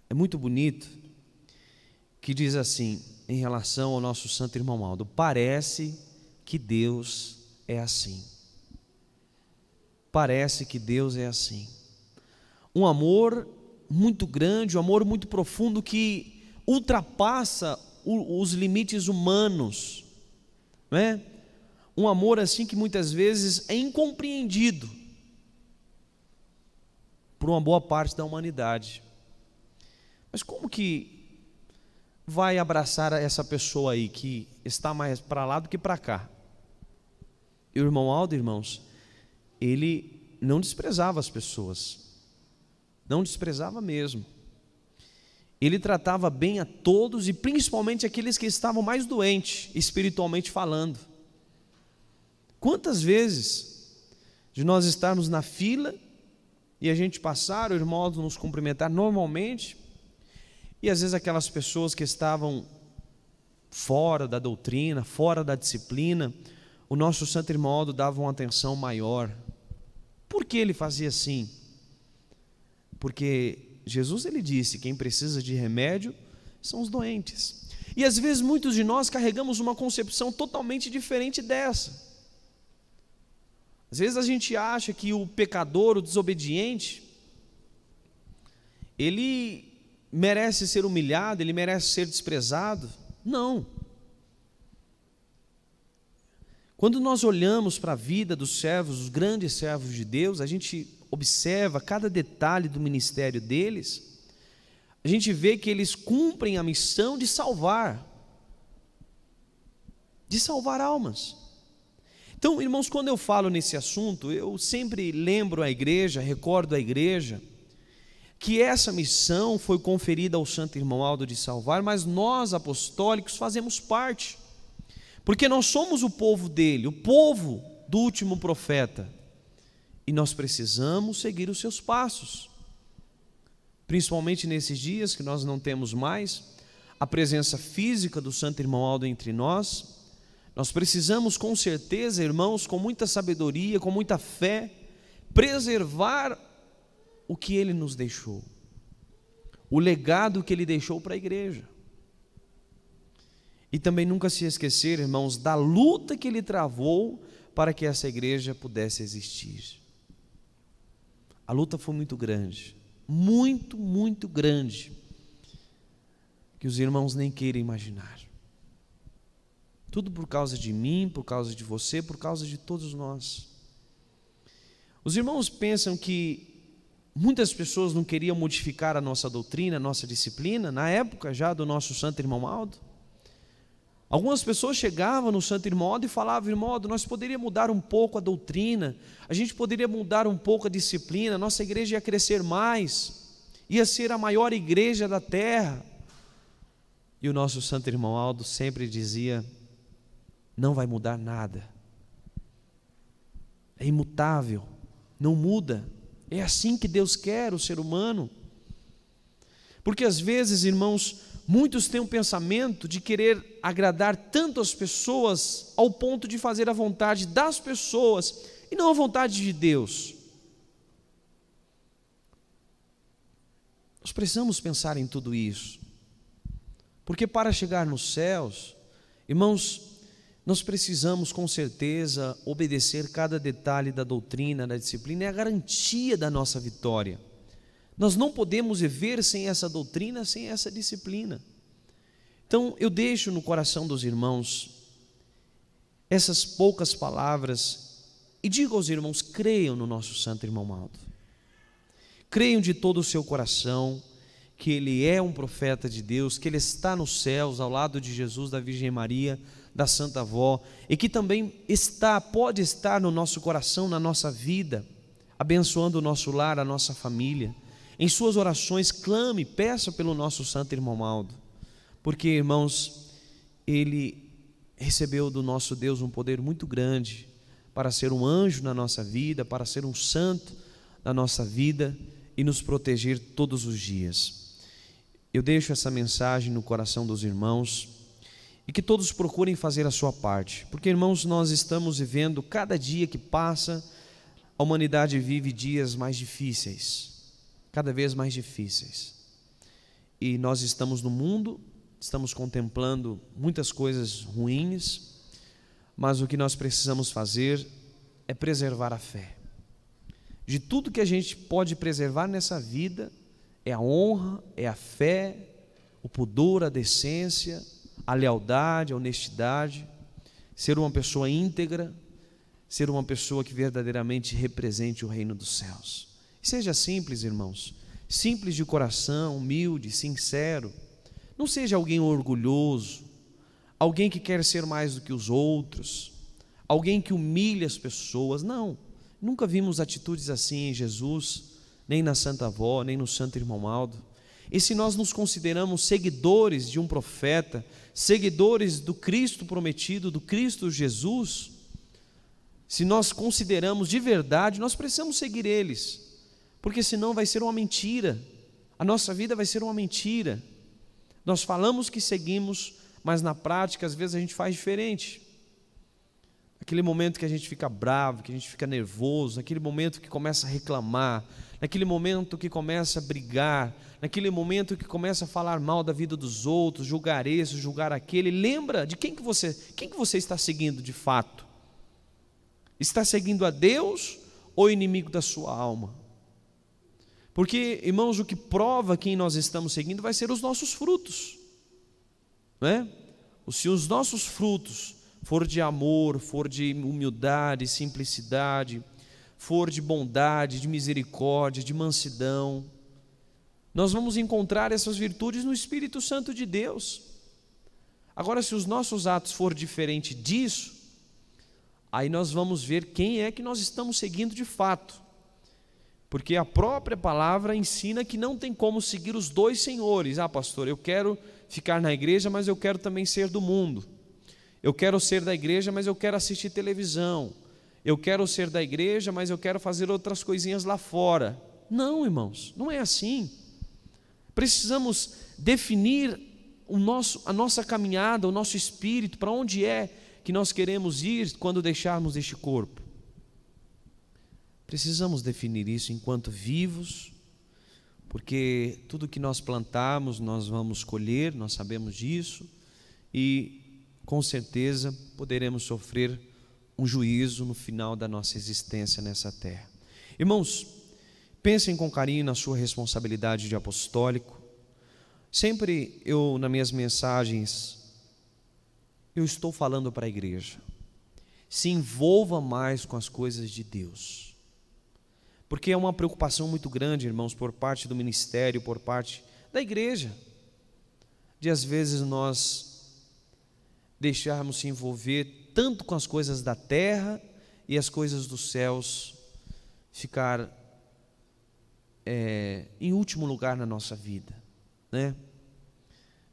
é muito bonito, que diz assim, em relação ao nosso santo irmão Aldo: parece que Deus é assim. Parece que Deus é assim. Um amor muito grande, um amor muito profundo que ultrapassa os limites humanos, não é? Um amor assim que muitas vezes é incompreendido por uma boa parte da humanidade. Mas como que vai abraçar essa pessoa aí que está mais para lá do que para cá? E o irmão Aldo, irmãos, ele não desprezava as pessoas, não desprezava mesmo. Ele tratava bem a todos e principalmente aqueles que estavam mais doentes, espiritualmente falando. Quantas vezes de nós estarmos na fila e a gente passar, o irmão Aldo nos cumprimentar normalmente, e às vezes aquelas pessoas que estavam fora da doutrina, fora da disciplina, o nosso santo irmão Aldo dava uma atenção maior. Por que ele fazia assim? Porque Jesus, ele disse, quem precisa de remédio são os doentes. E às vezes muitos de nós carregamos uma concepção totalmente diferente dessa. Às vezes a gente acha que o pecador, o desobediente, ele merece ser humilhado, ele merece ser desprezado. Não. Quando nós olhamos para a vida dos servos, os grandes servos de Deus, a gente observa cada detalhe do ministério deles, a gente vê que eles cumprem a missão de salvar almas. Então, irmãos, quando eu falo nesse assunto, eu sempre lembro a igreja, recordo a igreja, que essa missão foi conferida ao santo irmão Aldo de salvar, mas nós apostólicos fazemos parte, porque nós somos o povo dele, o povo do último profeta, e nós precisamos seguir os seus passos, principalmente nesses dias que nós não temos mais a presença física do santo irmão Aldo entre nós. Nós precisamos com certeza, irmãos, com muita sabedoria, com muita fé, preservar o que ele nos deixou, o legado que ele deixou para a igreja. E também nunca se esquecer, irmãos, da luta que ele travou para que essa igreja pudesse existir. A luta foi muito grande, muito grande, que os irmãos nem queiram imaginar. Tudo por causa de mim, por causa de você, por causa de todos nós. Os irmãos pensam que muitas pessoas não queriam modificar a nossa doutrina, a nossa disciplina, na época já do nosso santo irmão Aldo. Algumas pessoas chegavam no santo irmão Aldo e falavam: irmão Aldo, nós poderíamos mudar um pouco a doutrina, a gente poderia mudar um pouco a disciplina, nossa igreja ia crescer mais, ia ser a maior igreja da terra. E o nosso santo irmão Aldo sempre dizia: não vai mudar nada. É imutável, não muda. É assim que Deus quer o ser humano. Porque às vezes, irmãos, muitos têm um pensamento de querer agradar tanto as pessoas ao ponto de fazer a vontade das pessoas e não a vontade de Deus. Nós precisamos pensar em tudo isso, porque para chegar nos céus, irmãos, nós precisamos com certeza obedecer cada detalhe da doutrina, da disciplina, é a garantia da nossa vitória. Nós não podemos viver sem essa doutrina, sem essa disciplina. Então eu deixo no coração dos irmãos essas poucas palavras e digo aos irmãos: creiam no nosso santo irmão Aldo. Creiam de todo o seu coração que ele é um profeta de Deus, que ele está nos céus ao lado de Jesus, da Virgem Maria, da Santa Avó, e que também pode estar no nosso coração, na nossa vida, abençoando o nosso lar, a nossa família. Em suas orações, clame, peça pelo nosso santo irmão Aldo, porque, irmãos, ele recebeu do nosso Deus um poder muito grande para ser um anjo na nossa vida, para ser um santo na nossa vida e nos proteger todos os dias. Eu deixo essa mensagem no coração dos irmãos e que todos procurem fazer a sua parte, porque, irmãos, nós estamos vivendo, cada dia que passa, a humanidade vive dias mais difíceis, cada vez mais difíceis, e nós estamos no mundo, estamos contemplando muitas coisas ruins, mas o que nós precisamos fazer é preservar a fé. De tudo que a gente pode preservar nessa vida, é a honra, é a fé, o pudor, a decência, a lealdade, a honestidade, ser uma pessoa íntegra, ser uma pessoa que verdadeiramente represente o reino dos céus. E seja simples, irmãos, simples de coração, humilde, sincero. Não seja alguém orgulhoso, alguém que quer ser mais do que os outros, alguém que humilha as pessoas. Não, nunca vimos atitudes assim em Jesus, nem na Santa Avó, nem no Santo Irmão Aldo. E se nós nos consideramos seguidores de um profeta, seguidores do Cristo prometido, do Cristo Jesus, se nós consideramos de verdade, nós precisamos seguir eles, porque senão vai ser uma mentira, a nossa vida vai ser uma mentira. Nós falamos que seguimos, mas na prática às vezes a gente faz diferente. Aquele momento que a gente fica bravo, que a gente fica nervoso, naquele momento que começa a reclamar, naquele momento que começa a brigar, naquele momento que começa a falar mal da vida dos outros, julgar esse, julgar aquele, lembra de quem que você está seguindo de fato? Está seguindo a Deus ou o inimigo da sua alma? Porque, irmãos, o que prova quem nós estamos seguindo vai ser os nossos frutos, não é? Se os nossos frutos for de amor, for de humildade, simplicidade, for de bondade, de misericórdia, de mansidão, nós vamos encontrar essas virtudes no Espírito Santo de Deus. Agora, se os nossos atos for diferente disso, aí nós vamos ver quem é que nós estamos seguindo de fato, porque a própria palavra ensina que não tem como seguir os dois senhores. Ah, pastor, eu quero ficar na igreja, mas eu quero também ser do mundo. Eu quero ser da igreja, mas eu quero assistir televisão. Eu quero ser da igreja, mas eu quero fazer outras coisinhas lá fora. Não, irmãos, não é assim. Precisamos definir a nossa caminhada, o nosso espírito, para onde é que nós queremos ir quando deixarmos este corpo. Precisamos definir isso enquanto vivos, porque tudo que nós plantarmos nós vamos colher, nós sabemos disso, e com certeza poderemos sofrer um juízo no final da nossa existência nessa terra. Irmãos, pensem com carinho na sua responsabilidade de apostólico. Sempre nas minhas mensagens, eu estou falando para a igreja: se envolva mais com as coisas de Deus, porque é uma preocupação muito grande, irmãos, por parte do ministério, por parte da igreja, de às vezes nós deixarmos se envolver tanto com as coisas da terra e as coisas dos céus ficar em último lugar na nossa vida, né?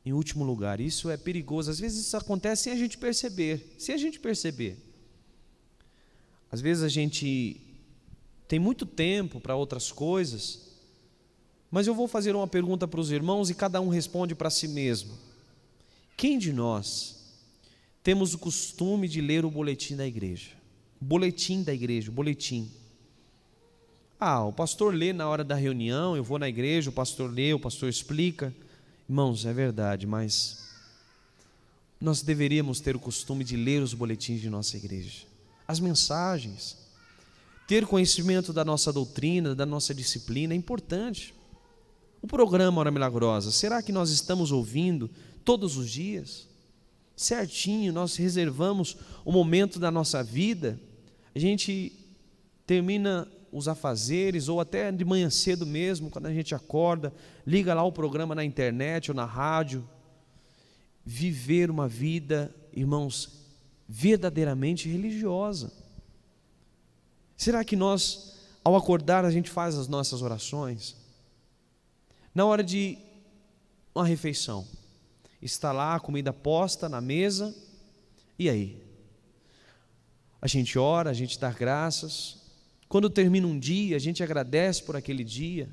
Em último lugar, isso é perigoso. Às vezes isso acontece sem a gente perceber. Se a gente perceber. Às vezes a gente tem muito tempo para outras coisas, mas eu vou fazer uma pergunta para os irmãos e cada um responde para si mesmo. Quem de nós temos o costume de ler o boletim da igreja? Boletim da igreja, boletim. O pastor lê na hora da reunião, eu vou na igreja, o pastor lê, o pastor explica. Irmãos, é verdade, mas nós deveríamos ter o costume de ler os boletins de nossa igreja, as mensagens, ter conhecimento da nossa doutrina, da nossa disciplina, é importante. O programa Hora Milagrosa, será que nós estamos ouvindo todos os dias? Certinho, nós reservamos o momento da nossa vida, a gente termina os afazeres, ou até de manhã cedo mesmo, quando a gente acorda, liga lá o programa na internet ou na rádio. Viver uma vida, irmãos, verdadeiramente religiosa. Será que nós, ao acordar, a gente faz as nossas orações? Na hora de uma refeição, está lá a comida posta na mesa, e aí? A gente ora, a gente dá graças. Quando termina um dia, a gente agradece por aquele dia.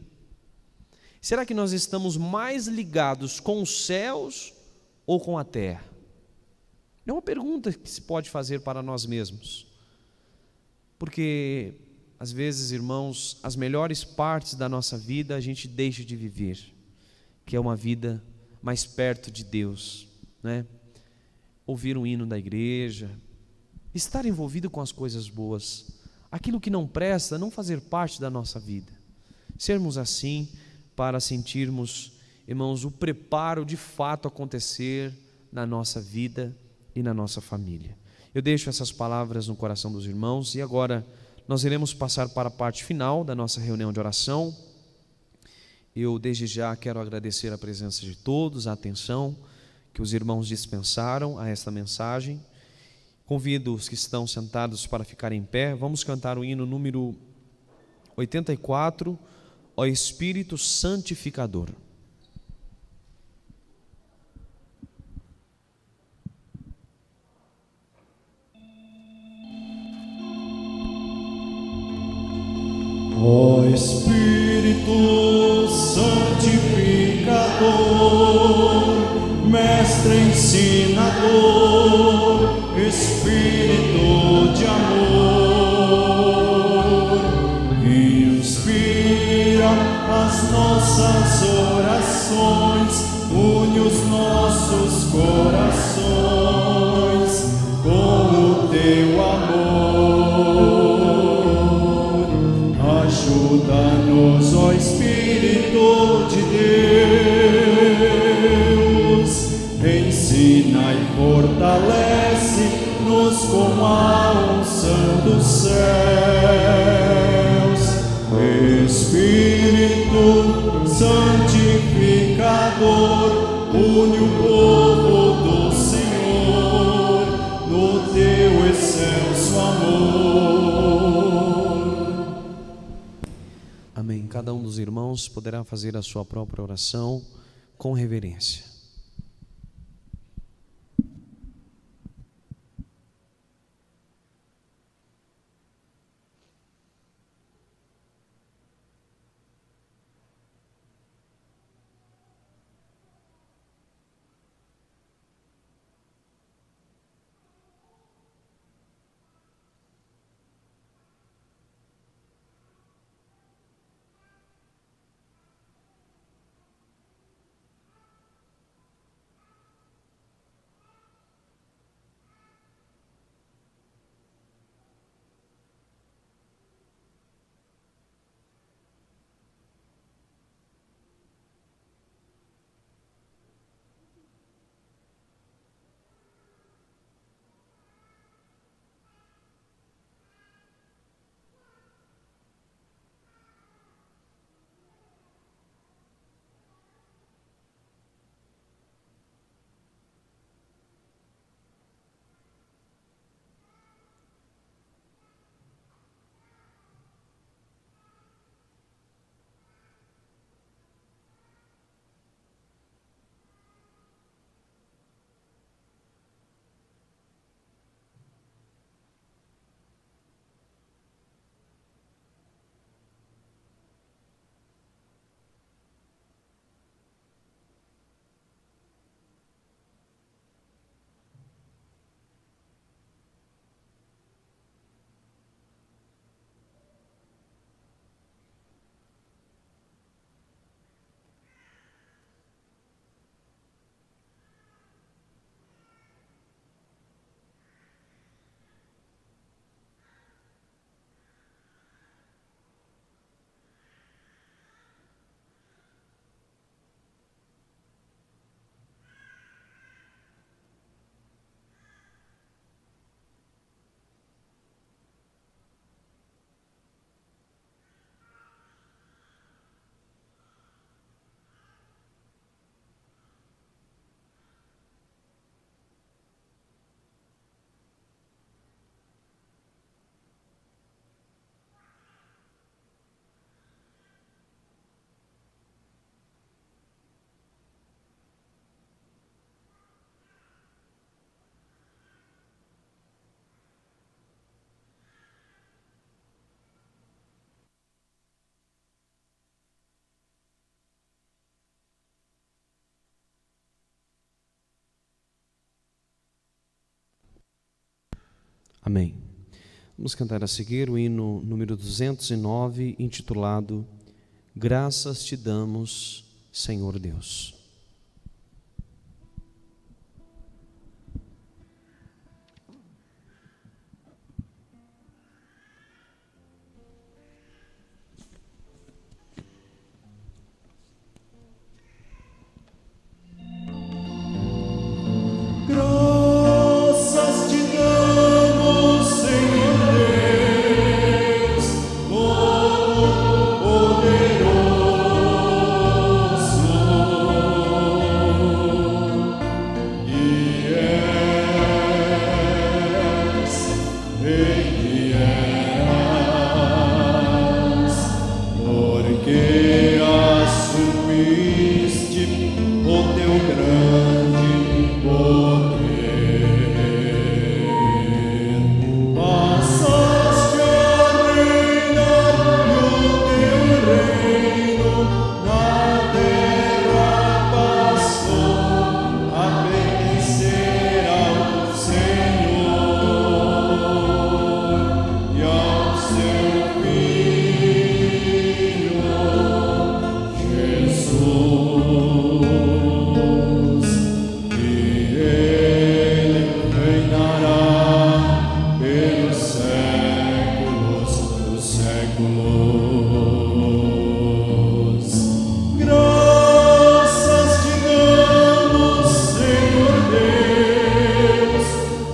Será que nós estamos mais ligados com os céus ou com a terra? É uma pergunta que se pode fazer para nós mesmos. Porque, às vezes, irmãos, as melhores partes da nossa vida a gente deixa de viver, que é uma vida mais perto de Deus, né? Ouvir um hino da igreja, estar envolvido com as coisas boas. Aquilo que não presta, não fazer parte da nossa vida. Sermos assim para sentirmos, irmãos, o preparo de fato acontecer na nossa vida e na nossa família. Eu deixo essas palavras no coração dos irmãos e agora nós iremos passar para a parte final da nossa reunião de oração. Eu desde já quero agradecer a presença de todos, a atenção que os irmãos dispensaram a esta mensagem. Convido os que estão sentados para ficarem em pé. Vamos cantar o hino número 84, Ó Espírito Santificador. Ó Espírito Santificador, Mestre ensinador, Espírito de amor, inspira as nossas orações, une os nossos corações com o teu amor. Ajuda-nos, ó Espírito de Deus, ensina e fortalece-nos com a unção dos céus. Espírito Santificador, une o povo do Senhor no teu excelso amor. Amém. Cada um dos irmãos poderá fazer a sua própria oração com reverência. Amém. Vamos cantar a seguir o hino número 209, intitulado Graças te damos, Senhor Deus. Graças te damos, Senhor Deus, Todo-Poderoso, que és, Rei que és, porque assumiste o teu grande poder. Passaste a reinar e o teu reino na terra passou a pertencer ao Senhor e ao seu Filho Jesus. Ele reinará pelos séculos dos séculos. Graças te damos, Senhor Deus,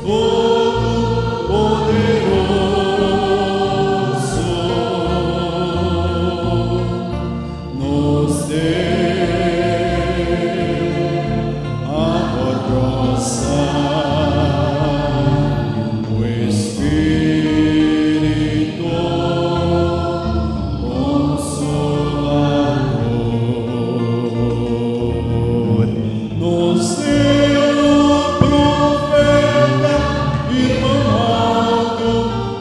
Todo-Poderoso. Nos deu amor rosa, o Espírito Consolador. Nos deu o profeta, irmão alto,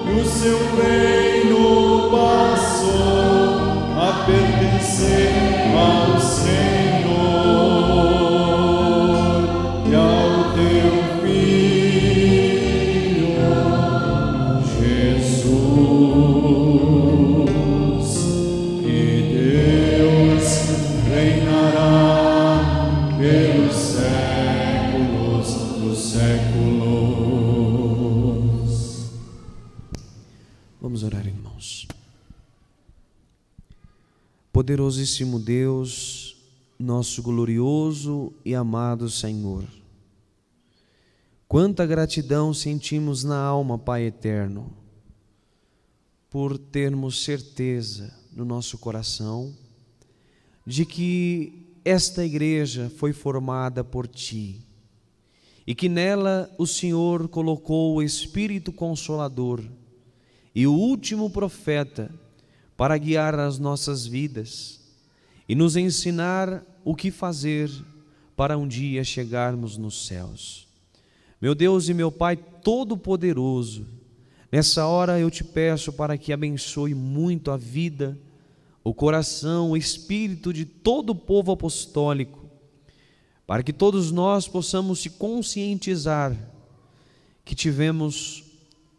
e o seu reino passou a pertencer ao Senhor e ao teu Filho Jesus. E Deus reinará pelos séculos dos séculos. Vamos orar, irmãos. Poderosíssimo Deus, nosso glorioso e amado Senhor, quanta gratidão sentimos na alma, Pai eterno, por termos certeza no nosso coração de que esta igreja foi formada por Ti e que nela o Senhor colocou o Espírito Consolador e o último profeta para guiar as nossas vidas e nos ensinar o que fazer para um dia chegarmos nos céus. Meu Deus e meu Pai Todo-Poderoso, nessa hora eu te peço para que abençoe muito a vida, o coração, o espírito de todo o povo apostólico, para que todos nós possamos se conscientizar que tivemos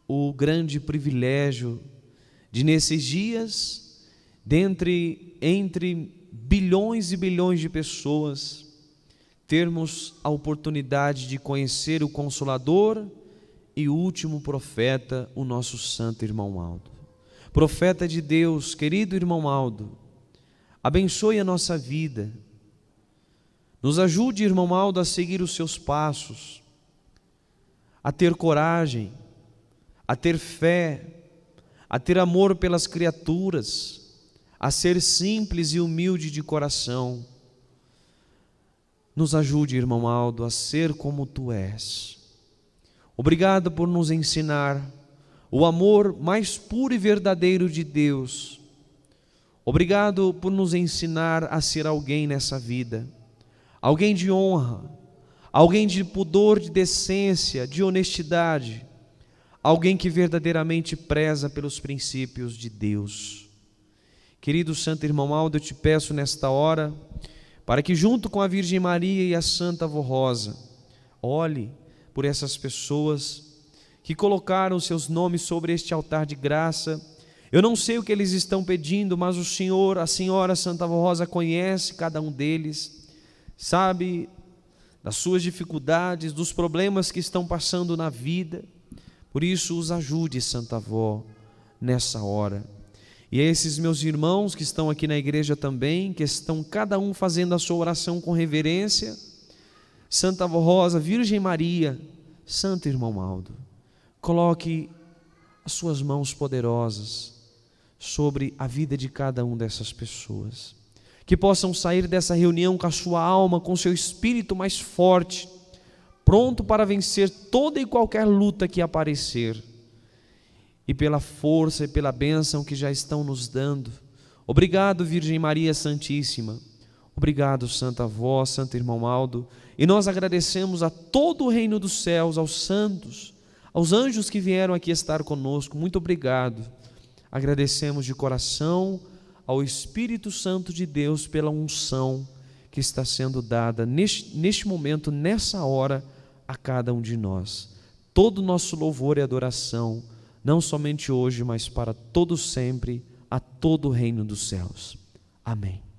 o grande privilégio de nesses dias, entre bilhões e bilhões de pessoas, termos a oportunidade de conhecer o Consolador e o último profeta, o nosso santo irmão Aldo. Profeta de Deus, querido irmão Aldo, abençoe a nossa vida, nos ajude, irmão Aldo, a seguir os seus passos, a ter coragem, a ter fé, a ter amor pelas criaturas, a ser simples e humilde de coração. Nos ajude, irmão Aldo, a ser como Tu és. Obrigado por nos ensinar o amor mais puro e verdadeiro de Deus. Obrigado por nos ensinar a ser alguém nessa vida, alguém de honra, alguém de pudor, de decência, de honestidade, alguém que verdadeiramente preza pelos princípios de Deus. Querido Santo Irmão Aldo, eu te peço nesta hora, para que junto com a Virgem Maria e a Santa Avó Rosa, olhe por essas pessoas que colocaram seus nomes sobre este altar de graça. Eu não sei o que eles estão pedindo, mas o Senhor, a Senhora Santa Rosa conhece cada um deles, sabe das suas dificuldades, dos problemas que estão passando na vida. Por isso, os ajude, Santa Avó, nessa hora. E a esses meus irmãos que estão aqui na igreja também, que estão cada um fazendo a sua oração com reverência, Santa Avó Rosa, Virgem Maria, Santo Irmão Aldo, coloque as suas mãos poderosas sobre a vida de cada um dessas pessoas, que possam sair dessa reunião com a sua alma, com o seu espírito mais forte, pronto para vencer toda e qualquer luta que aparecer, e pela força e pela bênção que já estão nos dando. Obrigado, Virgem Maria Santíssima, obrigado, Santa Avó, Santo Irmão Aldo, e nós agradecemos a todo o reino dos céus, aos santos, aos anjos que vieram aqui estar conosco, muito obrigado. Agradecemos de coração ao Espírito Santo de Deus pela unção que está sendo dada neste momento, nessa hora, a cada um de nós. Todo o nosso louvor e adoração, não somente hoje, mas para todo sempre, a todo o reino dos céus. Amém.